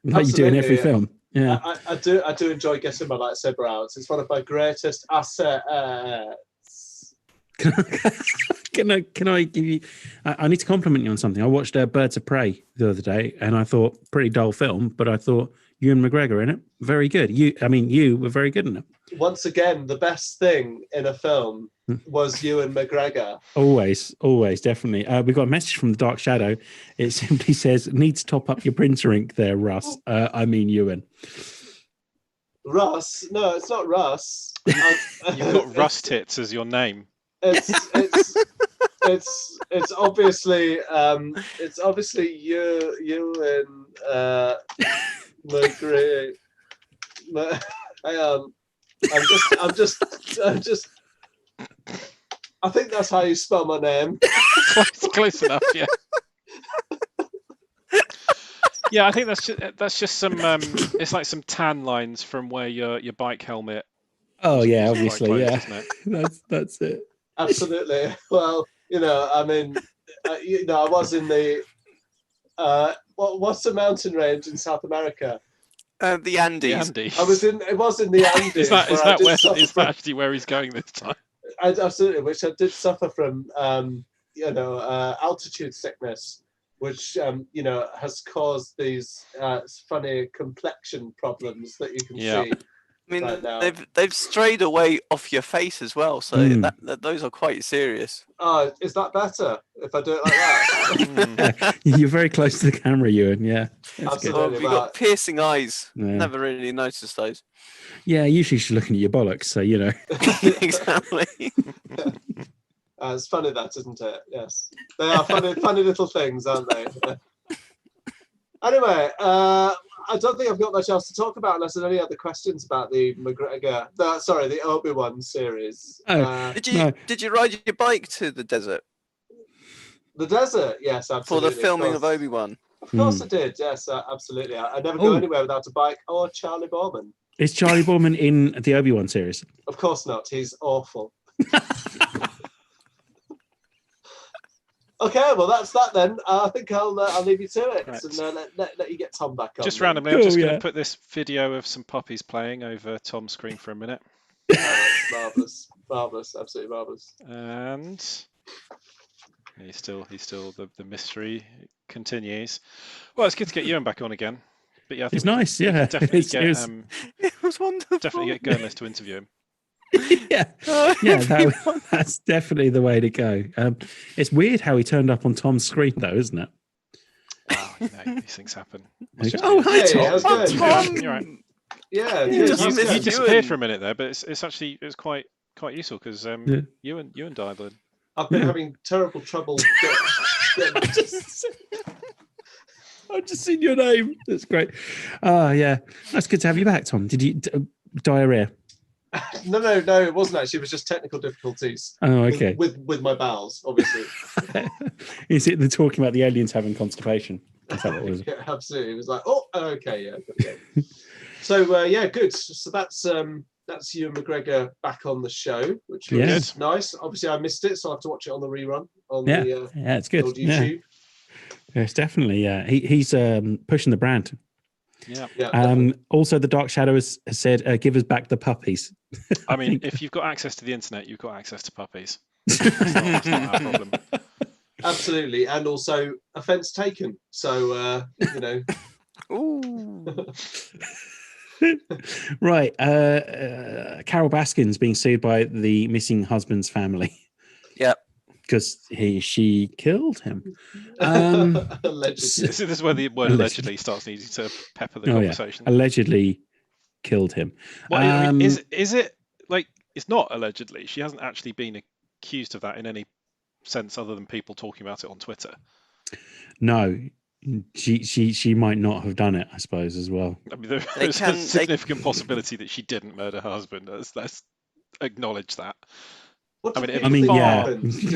Like you do in every Absolutely. film. Yeah. I do enjoy getting my lightsaber out. It's one of my greatest assets. Can I give you? I need to compliment you on something. I watched Birds of Prey the other day, and I thought pretty dull film, but I thought Ewan McGregor in it, very good. You were very good in it. Once again, the best thing in a film was Ewan McGregor. Always, definitely. We got a message from the Dark Shadow. It simply says, "Need to top up your printer ink there, Russ." I mean Ewan. Russ? No, it's not Russ. You've got Russ Tits as your name. It's obviously Ewan McGregor. Hang on. I'm just. I think that's how you spell my name. Close enough, yeah. Yeah, I think that's just some. It's like some tan lines from where your bike helmet. Oh yeah, was quite obviously, close, yeah. isn't it? That's it. Absolutely. Well, I mean, I was in the. What's the mountain range in South America? The Andes. The Andes. It was in the Andes. Is that actually where he's going this time? Absolutely, which I did suffer from, altitude sickness, which has caused these funny complexion problems that you can Yeah. see. I mean, right now. they've strayed away off your face as well, so that those are quite serious. Oh, is that better if I do it like that? You're very close to the camera, Ewan. Yeah, that's Absolutely. good. Well, you've got piercing eyes. Yeah. Never really noticed those. Yeah, usually she's looking at your bollocks, so Exactly. It's funny that, isn't it? Yes, they are funny little things, aren't they? Anyway, I don't think I've got much else to talk about unless there's any other questions about the the Obi-Wan series. Oh. Did you ride your bike to the desert The desert, yes, for absolutely. the filming of course. Obi-Wan? Of course I did, yes, absolutely. I never go anywhere without a bike or Charlie Borman. Is Charlie Borman in the Obi-Wan series? Of course not, he's awful. Okay, well that's that then. I think I'll leave you to it Right. and let you get Tom back on. Just then. randomly, I'm Cool, just going yeah. to put this video of some puppies playing over Tom's screen for a minute. Oh, that's marvelous, absolutely marvelous. And he's still the mystery continues. Well, it's good to get Ewan back on again. But yeah, I think It's nice, yeah. definitely It's- get it was- It was wonderful. definitely get Gurnless to interview him. yeah, that's definitely the way to go. It's weird how he turned up on Tom's screen, though, isn't it? Oh, these things happen. Like, just oh, be- hi, Yeah, Tom. yeah, that's good. Tom! You're right. Yeah, You good, just You, that's missed you good. disappeared Ewan. for a minute there, but it's actually quite useful because Yeah. Ewan dialed in. I've been Yeah. having terrible trouble. I've just seen your name. That's great. Yeah, that's good to have you back, Tom. Did you diarrhea? No, it wasn't actually. It was just technical difficulties. Oh, okay. With my bowels, obviously. Is it the talking about the aliens having constipation? Is that what it was? Yeah, absolutely. It was like, oh, okay, yeah. Okay. So yeah, good. So that's Ewan McGregor back on the show, which was Yeah. nice. Obviously, I missed it, so I have to watch it on the rerun on Yeah. the Yeah, it's good. old Yeah, YouTube. it's definitely. Yeah, he's pushing the brand. Yeah. Yeah, Also, the Dark Shadow has said, "Give us back the puppies." I mean, think- if you've got access to the internet, you've got access to puppies. It's not our problem. absolutely, and also offence taken. So you know, Ooh. Right, Carol Baskin's being sued by the missing husband's family. Yep. Because she killed him. allegedly. This is where the word allegedly starts needing to pepper the Oh, yeah. conversation. Allegedly killed him. Well, I mean, Um, is it like it's not allegedly? She hasn't actually been accused of that in any sense other than people talking about it on Twitter. No, she might not have done it, I suppose, as well. I mean, They there's can- a significant possibility that she didn't murder her husband. Let's acknowledge that. What I do mean, it'd people be think yeah.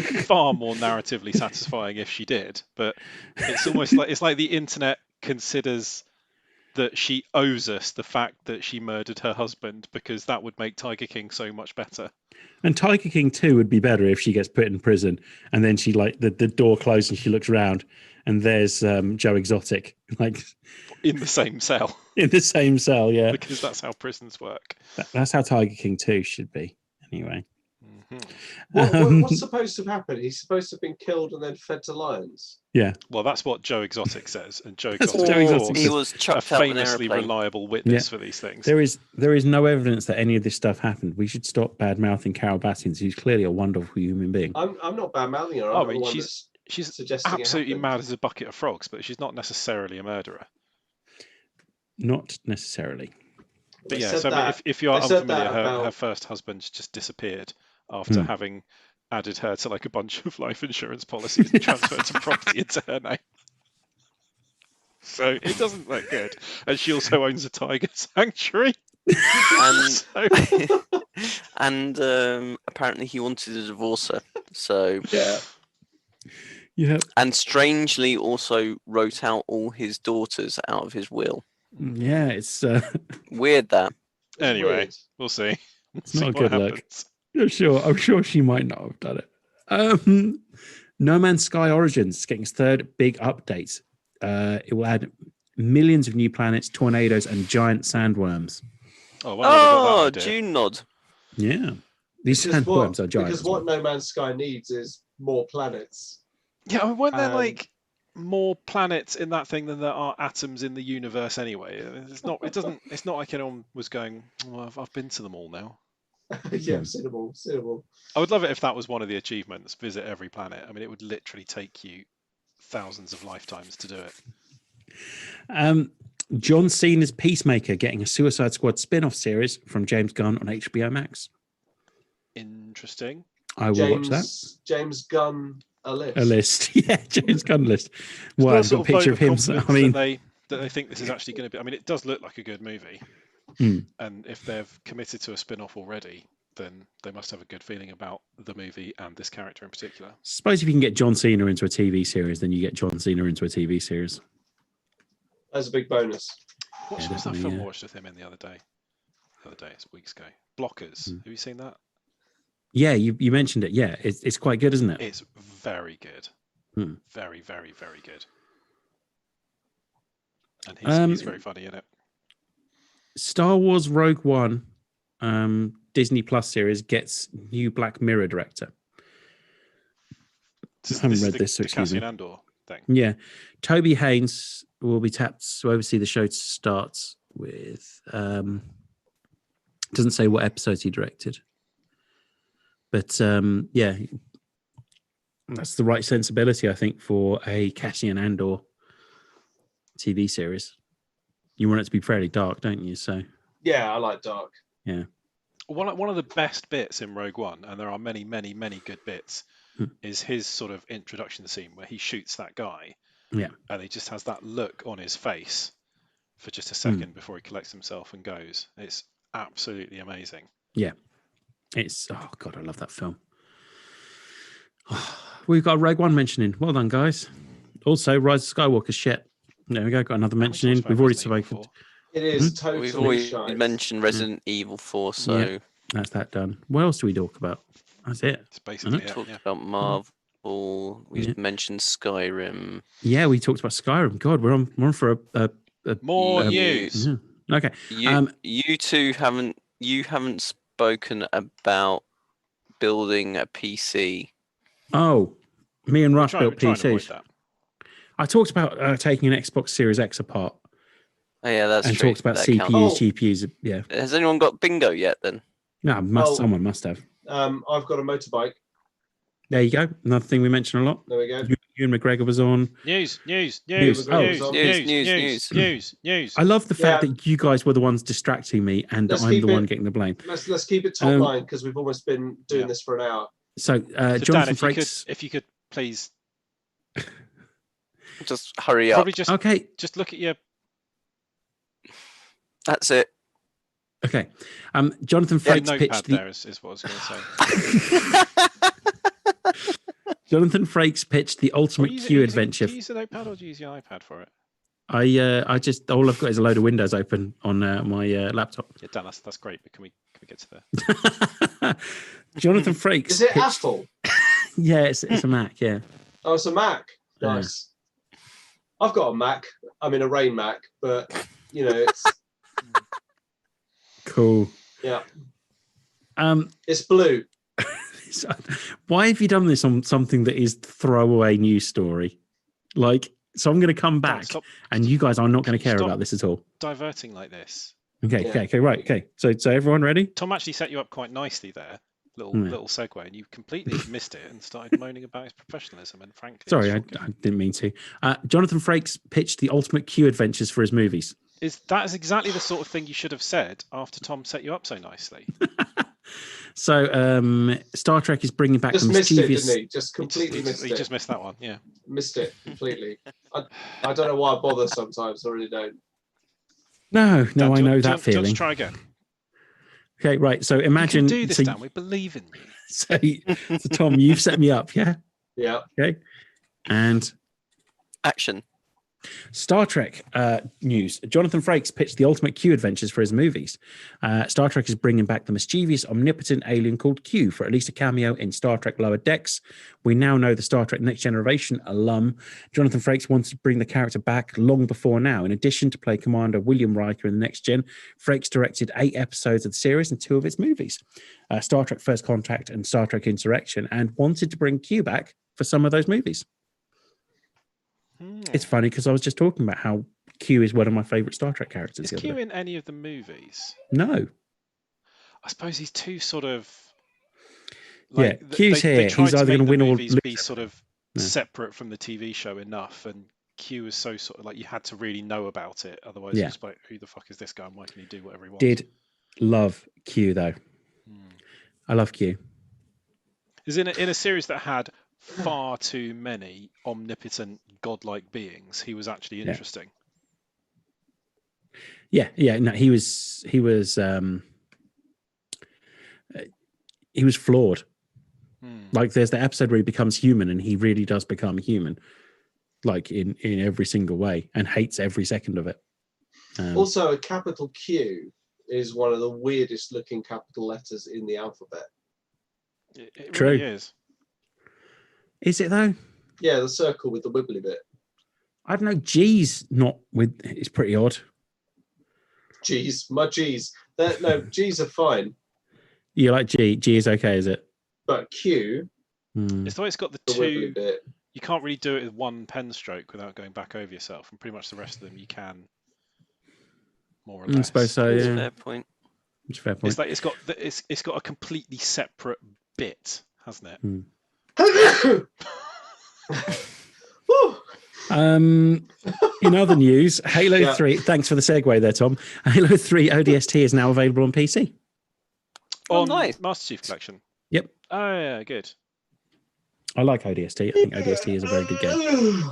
happened? Far more narratively satisfying if she did, but it's almost like the internet considers that she owes us the fact that she murdered her husband because that would make Tiger King so much better. And Tiger King 2 would be better if she gets put in prison and then she the door closed and she looks around and there's Joe Exotic like In the same cell, in the same cell. Yeah, because that's how prisons work. that's how Tiger King 2 should be. Anyway, Mhm. What's supposed to have happened? He's supposed to have been killed and then fed to lions. Well, that's what Joe Exotic says, and Joe That's Exotic, what Joe of Exotic course, says. He was a chucked out of an famously airplane. reliable witness Yeah. for these things. there is no evidence that any of this stuff happened. We should stop bad mouthing Carol Baskins, who's clearly a wonderful human being. I'm not bad mouthing her. I'm Oh, not I mean, the one she's that's suggesting absolutely it mad happened. as a bucket of frogs, but she's not necessarily a murderer. Not necessarily. But They yeah, said so I mean, that- if you are they said unfamiliar, that her about- first husband just disappeared after Hmm. having added her to like a bunch of life insurance policies and transferred some property into her name. So it doesn't look good. And she also owns a tiger sanctuary. And So, and apparently he wanted to divorce her. So Yeah. Yeah. and strangely also wrote out all his daughters out of his will. Yeah. It's Weird that. It's anyway, weird. we'll see. We'll It's see not a what good look. happens. I'm sure she might not have done it. No Man's Sky Origins is getting its third big update. It will add millions of new planets, tornadoes, and giant sandworms. Oh, well, they got Oh, that idea. June nod. Yeah. These Because sandworms are giant. Because as well. what No Man's Sky needs is more planets. Yeah, I mean, weren't there Um, like more planets in that thing than there are atoms in the universe anyway? It's not. It doesn't. It's not like anyone was going. Well, I've been to them all now. Yeah, I've seen them all. I would love it if that was one of the achievements. Visit every planet. I mean, it would literally take you thousands of lifetimes to do it. John Cena's Peacemaker getting a Suicide Squad spin-off series from James Gunn on HBO Max. Interesting. I will watch that. James Gunn, a list. A list. Yeah, James Gunn list. There's Well, no I've got a sort of picture vote of him. confidence I mean, that they think this is actually going to be. I mean, it does look like a good movie, Hmm. and if they've committed to a spin-off already, then they must have a good feeling about the movie and this character in particular. suppose if you can get John Cena into a TV series, then you get John Cena into a TV series. That's a big bonus. What's that definitely, film yeah. I watched with him in the other day? It's weeks ago. Blockers. Hmm. Have you seen that? Yeah, you mentioned it. Yeah, it's quite good, isn't it? It's very good. Very, very, very good. And Um, he's very funny in it. Star Wars Rogue One Disney Plus series gets new Black Mirror director. I haven't read this, so the excuse me. Cassian Andor thing. Yeah. Toby Haynes will be tapped to oversee the show to start with. Doesn't say what episodes he directed. But yeah, that's the right sensibility, I think, for a Cassian Andor TV series. You want it to be fairly dark, don't you? So Yeah, I like dark. yeah. One of the best bits in Rogue One, and there are many, many, many good bits, is his sort of introduction scene where he shoots that guy. Yeah. And he just has that look on his face for just a second before he collects himself and goes. It's absolutely amazing. Yeah. It's, oh God, I love that film. We've got Rogue One mentioning. Well done, guys. Also, Rise of Skywalker shit. There we go. Got another mentioning. We've already spoken. It is totally We've already shite. mentioned Resident Evil 4, so Yeah. That's that done. What else do we talk about? That's it. It's basically we it, talked yeah. about Marvel. We've Yeah. mentioned Skyrim. Yeah, we talked about Skyrim. God, we're on for a More You- news. yeah. Okay. You two haven't spoken about building a PC. Oh, me and We're Rush built trying to avoid PCs. that. I talked about taking an Xbox Series X apart Oh, yeah, that's and true. talked about That CPUs, counts. GPUs. Yeah. Has anyone got bingo yet? Then No, Oh. someone must have. I've got a motorbike. There you go. Another thing we mention a lot. There we go. Ewan McGregor was on. News. News. News. I love the fact Yeah. that you guys were the ones distracting me and that Let's I'm keep the one it- getting the blame. Let's keep it top Um, line because we've almost been doing Yeah. this for an hour. So, So Dan, Jonathan Frakes. if you could please just hurry up. probably just Okay. look at your That's it. Okay. Jonathan yeah, Frakes notepad pitched the there is what I was going to say. Jonathan Frakes pitched the ultimate Q adventure. Do you use a notepad or do you use your iPad for it? I just all I've got is a load of windows open on my laptop. Yeah, Dan, that's great. But can we get to there? Jonathan Frakes. Is it pitched- Apple? Yeah, it's a Mac. Yeah. Oh, it's a Mac. Yeah. Nice. I've got a Mac. I mean, a Rain Mac, but you know, it's Cool. yeah, Um, it's blue. so why have you done this on something that is throwaway news story? Like, so I'm going to come Dan, back, stop and you guys are not going to care Stop. about this at all. diverting like this. Okay. Yeah. Okay. Right. Okay. So everyone ready? Tom actually set you up quite nicely there. Yeah. Little segue, and you completely missed it and started moaning about his professionalism. And frankly, Sorry, it's I shocking. didn't mean to. Jonathan Frakes pitched the ultimate Q adventures for his movies. That is exactly the sort of thing you should have said after Tom set you up so nicely. So Star Trek is bringing back Just the missed it, mischievous. didn't he? Just completely missed He it. just missed that one. Yeah. Missed it completely. I don't know why I bother sometimes. I really don't. No, Dan, I do you know want- that do you want feeling. to try again? Okay, right. So imagine. You can do this, so, Dan. We believe in you. so Tom, you've set me up, yeah. Yeah. Okay. And Action. Star Trek news. Jonathan Frakes pitched the ultimate Q adventures for his movies. Star Trek is bringing back the mischievous, omnipotent alien called Q for at least a cameo in Star Trek Lower Decks. We now know the Star Trek Next Generation alum. Jonathan Frakes wanted to bring the character back long before now. In addition to play Commander William Riker in the Next Gen, Frakes directed 8 episodes of the series and 2 of its movies, Star Trek First Contact and Star Trek Insurrection, and wanted to bring Q back for some of those movies. It's funny because I was just talking about how Q is one of my favorite Star Trek characters. Is the other Q day. in any of the movies? No. I suppose he's too sort of. Yeah, Q's they here. tried He's either make gonna the win or movies lose. be sort of Yeah. separate from the TV show enough, and Q is so sort of like you had to really know about it, otherwise Yeah. it's like, who the fuck is this guy and why can he do whatever he wants? Did love Q though. I love Q. Is in a series that had far too many omnipotent godlike beings, he was actually Yeah. interesting. Yeah. No, he was flawed. Like there's the episode where he becomes human and he really does become human, like in every single way, and hates every second of it. Also, a capital Q is one of the weirdest looking capital letters in the alphabet. It True. really is. Is it though? Yeah, the circle with the wibbly bit. I don't know. G's not with. It's pretty odd. G's, my G's. No, G's are fine, You like G? G is okay, is it? but Q, Hmm. It's the way it's got the the wibbly two. bit. You can't really do it with one pen stroke without going back over yourself, and pretty much the rest of them you can, more or I less. suppose so. That's a Yeah, fair point. it's a fair point. It's like it's got a completely separate bit, hasn't it? Woo! In other news, Halo Yeah. 3. Thanks for the segue there, Tom. Halo 3 ODST is now available on PC. Oh, On nice. Master Chief Collection. Yep. Oh yeah, good. I like ODST. I think ODST is a very good game.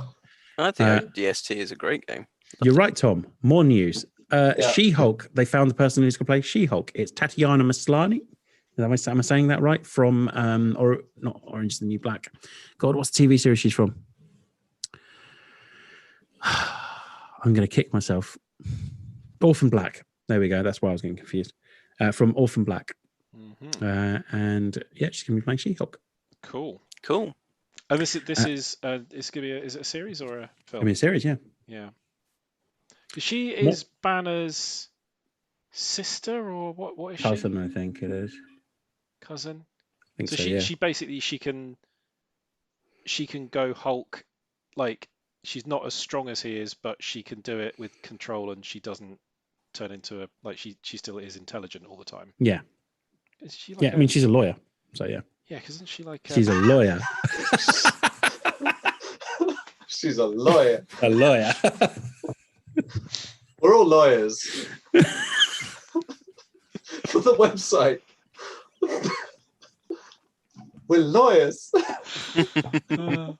I think DST is a great game. You're right, Tom. More news. Yeah. She-Hulk. They found the person who's going to play She-Hulk. It's Tatiana Maslany. Am I saying that right? From or not Orange is the New Black. God, what's the TV series she's from? I'm going to kick myself. Orphan Black. There we go. That's why I was getting confused. From Orphan Black. And yeah, she's going to be playing She-Hulk. Cool. Cool. And this is it's going to be is it a series or a film? I mean, a series, yeah. Yeah. She is Banner's sister or what is Cousin, I think it is. Cousin. I think So so, she yeah. she basically she can go Hulk, like she's not as strong as he is, but she can do it with control, and she doesn't turn into a like she still is intelligent all the time. Yeah. Is she like Yeah, I mean, she's a lawyer. So, yeah. yeah, because isn't she like She's a lawyer. She's a lawyer. A lawyer. We're all lawyers. For the website. We're lawyers. Now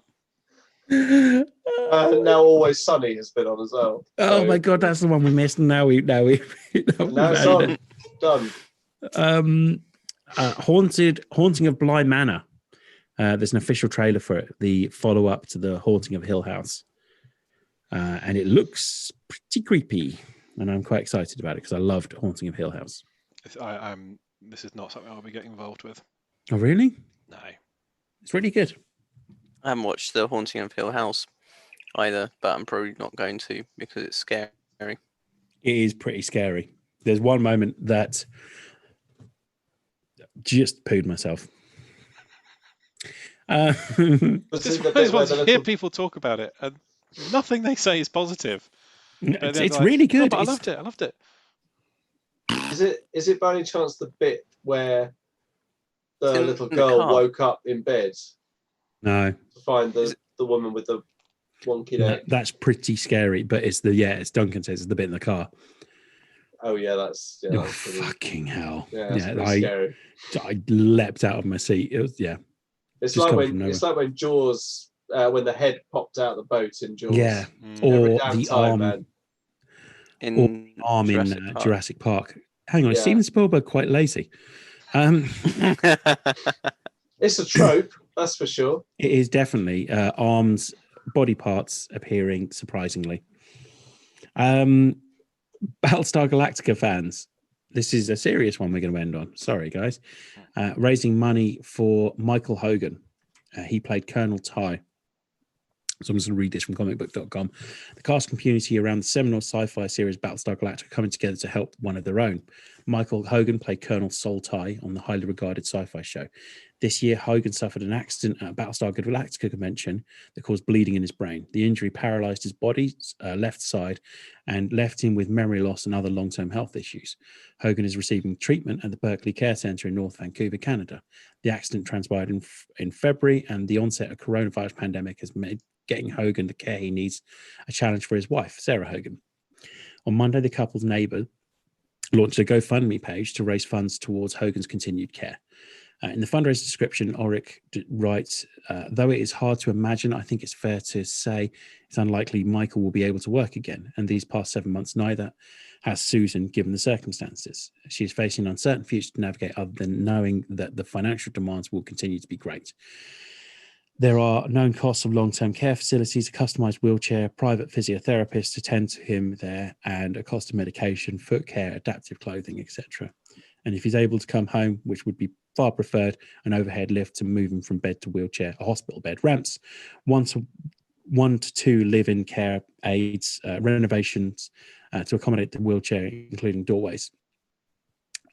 Always Sunny has been on as well. Oh my God, that's the one we missed. Now we Now it's on. Done. Haunting of Bly Manor. There's an official trailer for it, the follow-up to the Haunting of Hill House. And it looks pretty creepy. And I'm quite excited about it because I loved Haunting of Hill House. This is not something I'll be getting involved with. Oh, really? No. It's really good. I haven't watched The Haunting of Hill House either, but I'm probably not going to because it's scary. It is pretty scary. There's one moment that just pooed myself. Just want to hear people talk about it, and nothing they say is positive. It's really good. No, but I loved it. Is it by any chance the bit where the in little the girl car. woke up in bed No, to find the woman with the wonky neck? that's pretty scary. But it's Duncan says it's the bit in the car. Oh yeah, that's Oh, pretty, fucking hell! yeah, that's pretty I scary. leapt out of my seat. It was It's just like come from when Jaws, when the head popped out the boat in Jaws. yeah, Every or damn the time, arm, man. In arm Jurassic in Park. Jurassic Park. Hang on, is Yeah. Steven Spielberg quite lazy? It's a trope, that's for sure. It is definitely arms, body parts appearing surprisingly. Battlestar Galactica fans, this is a serious one we're going to end on. Sorry, guys. Raising money for Michael Hogan. He played Colonel Ty. So I'm just going to read this from comicbook.com. The cast community around the seminal sci-fi series Battlestar Galactica coming together to help one of their own. Michael Hogan played Colonel Sol Ty on the highly regarded sci-fi show. This year, Hogan suffered an accident at Battlestar Galactica convention that caused bleeding in his brain. The injury paralyzed his body's left side and left him with memory loss and other long-term health issues. Hogan is receiving treatment at the Berkeley Care Center in North Vancouver, Canada. The accident transpired in February, and the onset of coronavirus pandemic has made getting Hogan the care he needs a challenge for his wife, Sarah Hogan. On Monday, the couple's neighbor launched a GoFundMe page to raise funds towards Hogan's continued care. In the fundraiser description, Oric writes, though it is hard to imagine, I think it's fair to say it's unlikely Michael will be able to work again. And these past 7 months, neither has Susan, given the circumstances. She is facing an uncertain future to navigate other than knowing that the financial demands will continue to be great. There are known costs of long-term care facilities, a customized wheelchair, private physiotherapist to tend to him there, and a cost of medication, foot care, adaptive clothing, etc. And if he's able to come home, which would be far preferred an overhead lift to move him from bed to wheelchair, a hospital bed, ramps, 1 to 2 live-in care aids, renovations to accommodate the wheelchair, including doorways.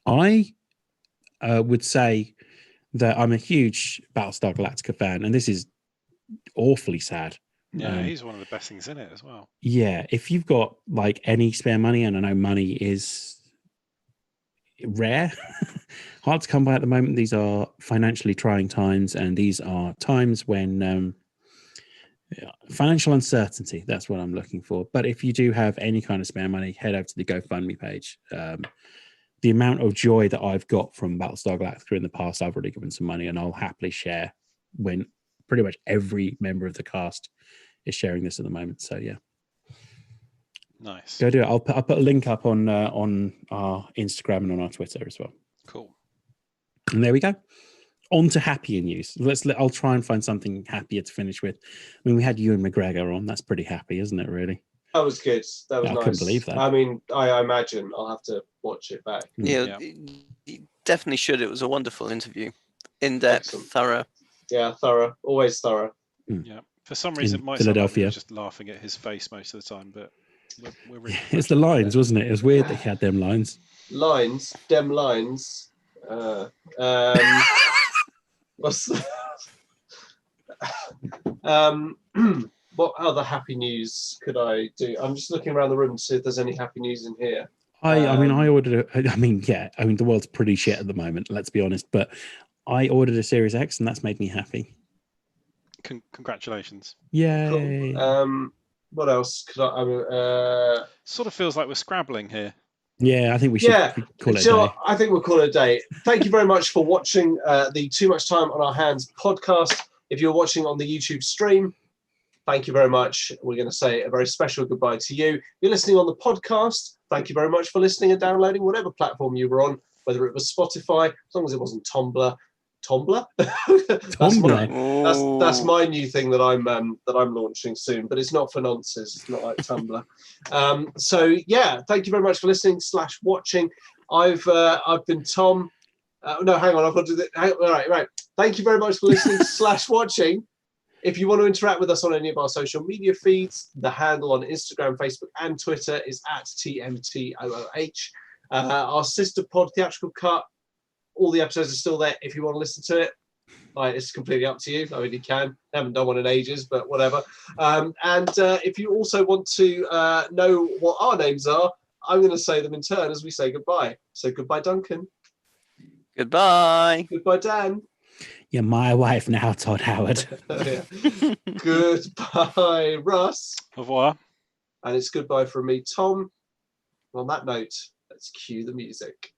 I would say that I'm a huge Battlestar Galactica fan, and this is awfully sad. Yeah, he's one of the best things in it as well. Yeah, if you've got like any spare money, and I know money is rare, hard to come by at the moment. These are financially trying times, and these are times when financial uncertainty, that's what I'm looking for. But if you do have any kind of spare money, head over to the GoFundMe page. The amount of joy that I've got from Battlestar Galactica in the past, I've already given some money, and I'll happily share when pretty much every member of the cast is sharing this at the moment. So yeah, Nice. go do it. I'll put a link up on our Instagram and on our Twitter as well. Cool. And there we go. On to happier news. I'll try and find something happier to finish with. I mean, we had Ewan McGregor on. That's pretty happy, isn't it? Really. That was good. That was I nice. couldn't believe that. I mean, I imagine I'll have to watch it back. Yeah, you definitely should. It was a wonderful interview. In-depth, Excellent. thorough. Yeah, thorough. Always thorough. Yeah. For some reason, it might Philadelphia. sound like we were just laughing at his face most of the time, but we're really It's the lines, wasn't it? It was weird that he had them lines. Lines, dem lines. What's the... What other happy news could I do? I'm just looking around the room to see if there's any happy news in here. I mean, I ordered the world's pretty shit at the moment, let's be honest, but I ordered a Series X and that's made me happy. Congratulations. Yay. Cool. What else could I Sort of feels like we're scrabbling here. Yeah, I think we should call it a so day. I think we'll call it a day. Thank you very much for watching the Too Much Time on Our Hands podcast. If you're watching on the YouTube stream, thank you very much. We're going to say a very special goodbye to you. If you're listening on the podcast, thank you very much for listening and downloading whatever platform you were on, whether it was Spotify, as long as it wasn't Tumblr. Tumblr? That's my new thing that I'm launching soon, but it's not for nonsense. It's not like Tumblr. So yeah, thank you very much for listening / watching. I've been Tom. No, hang on. I've got to do that. Right. Thank you very much for listening / watching. If you want to interact with us on any of our social media feeds, the handle on Instagram, Facebook, and Twitter is @TMTOOH. Our sister pod, Theatrical Cut, all the episodes are still there if you want to listen to it. It's completely up to you. I mean, you can. I haven't done one in ages, but whatever. And if you also want to know what our names are, I'm going to say them in turn as we say goodbye. So goodbye, Duncan. Goodbye. Goodbye, Dan. You're my wife now, Todd Howard. Goodbye, Russ. Au revoir. And it's goodbye from me, Tom. On that note, let's cue the music.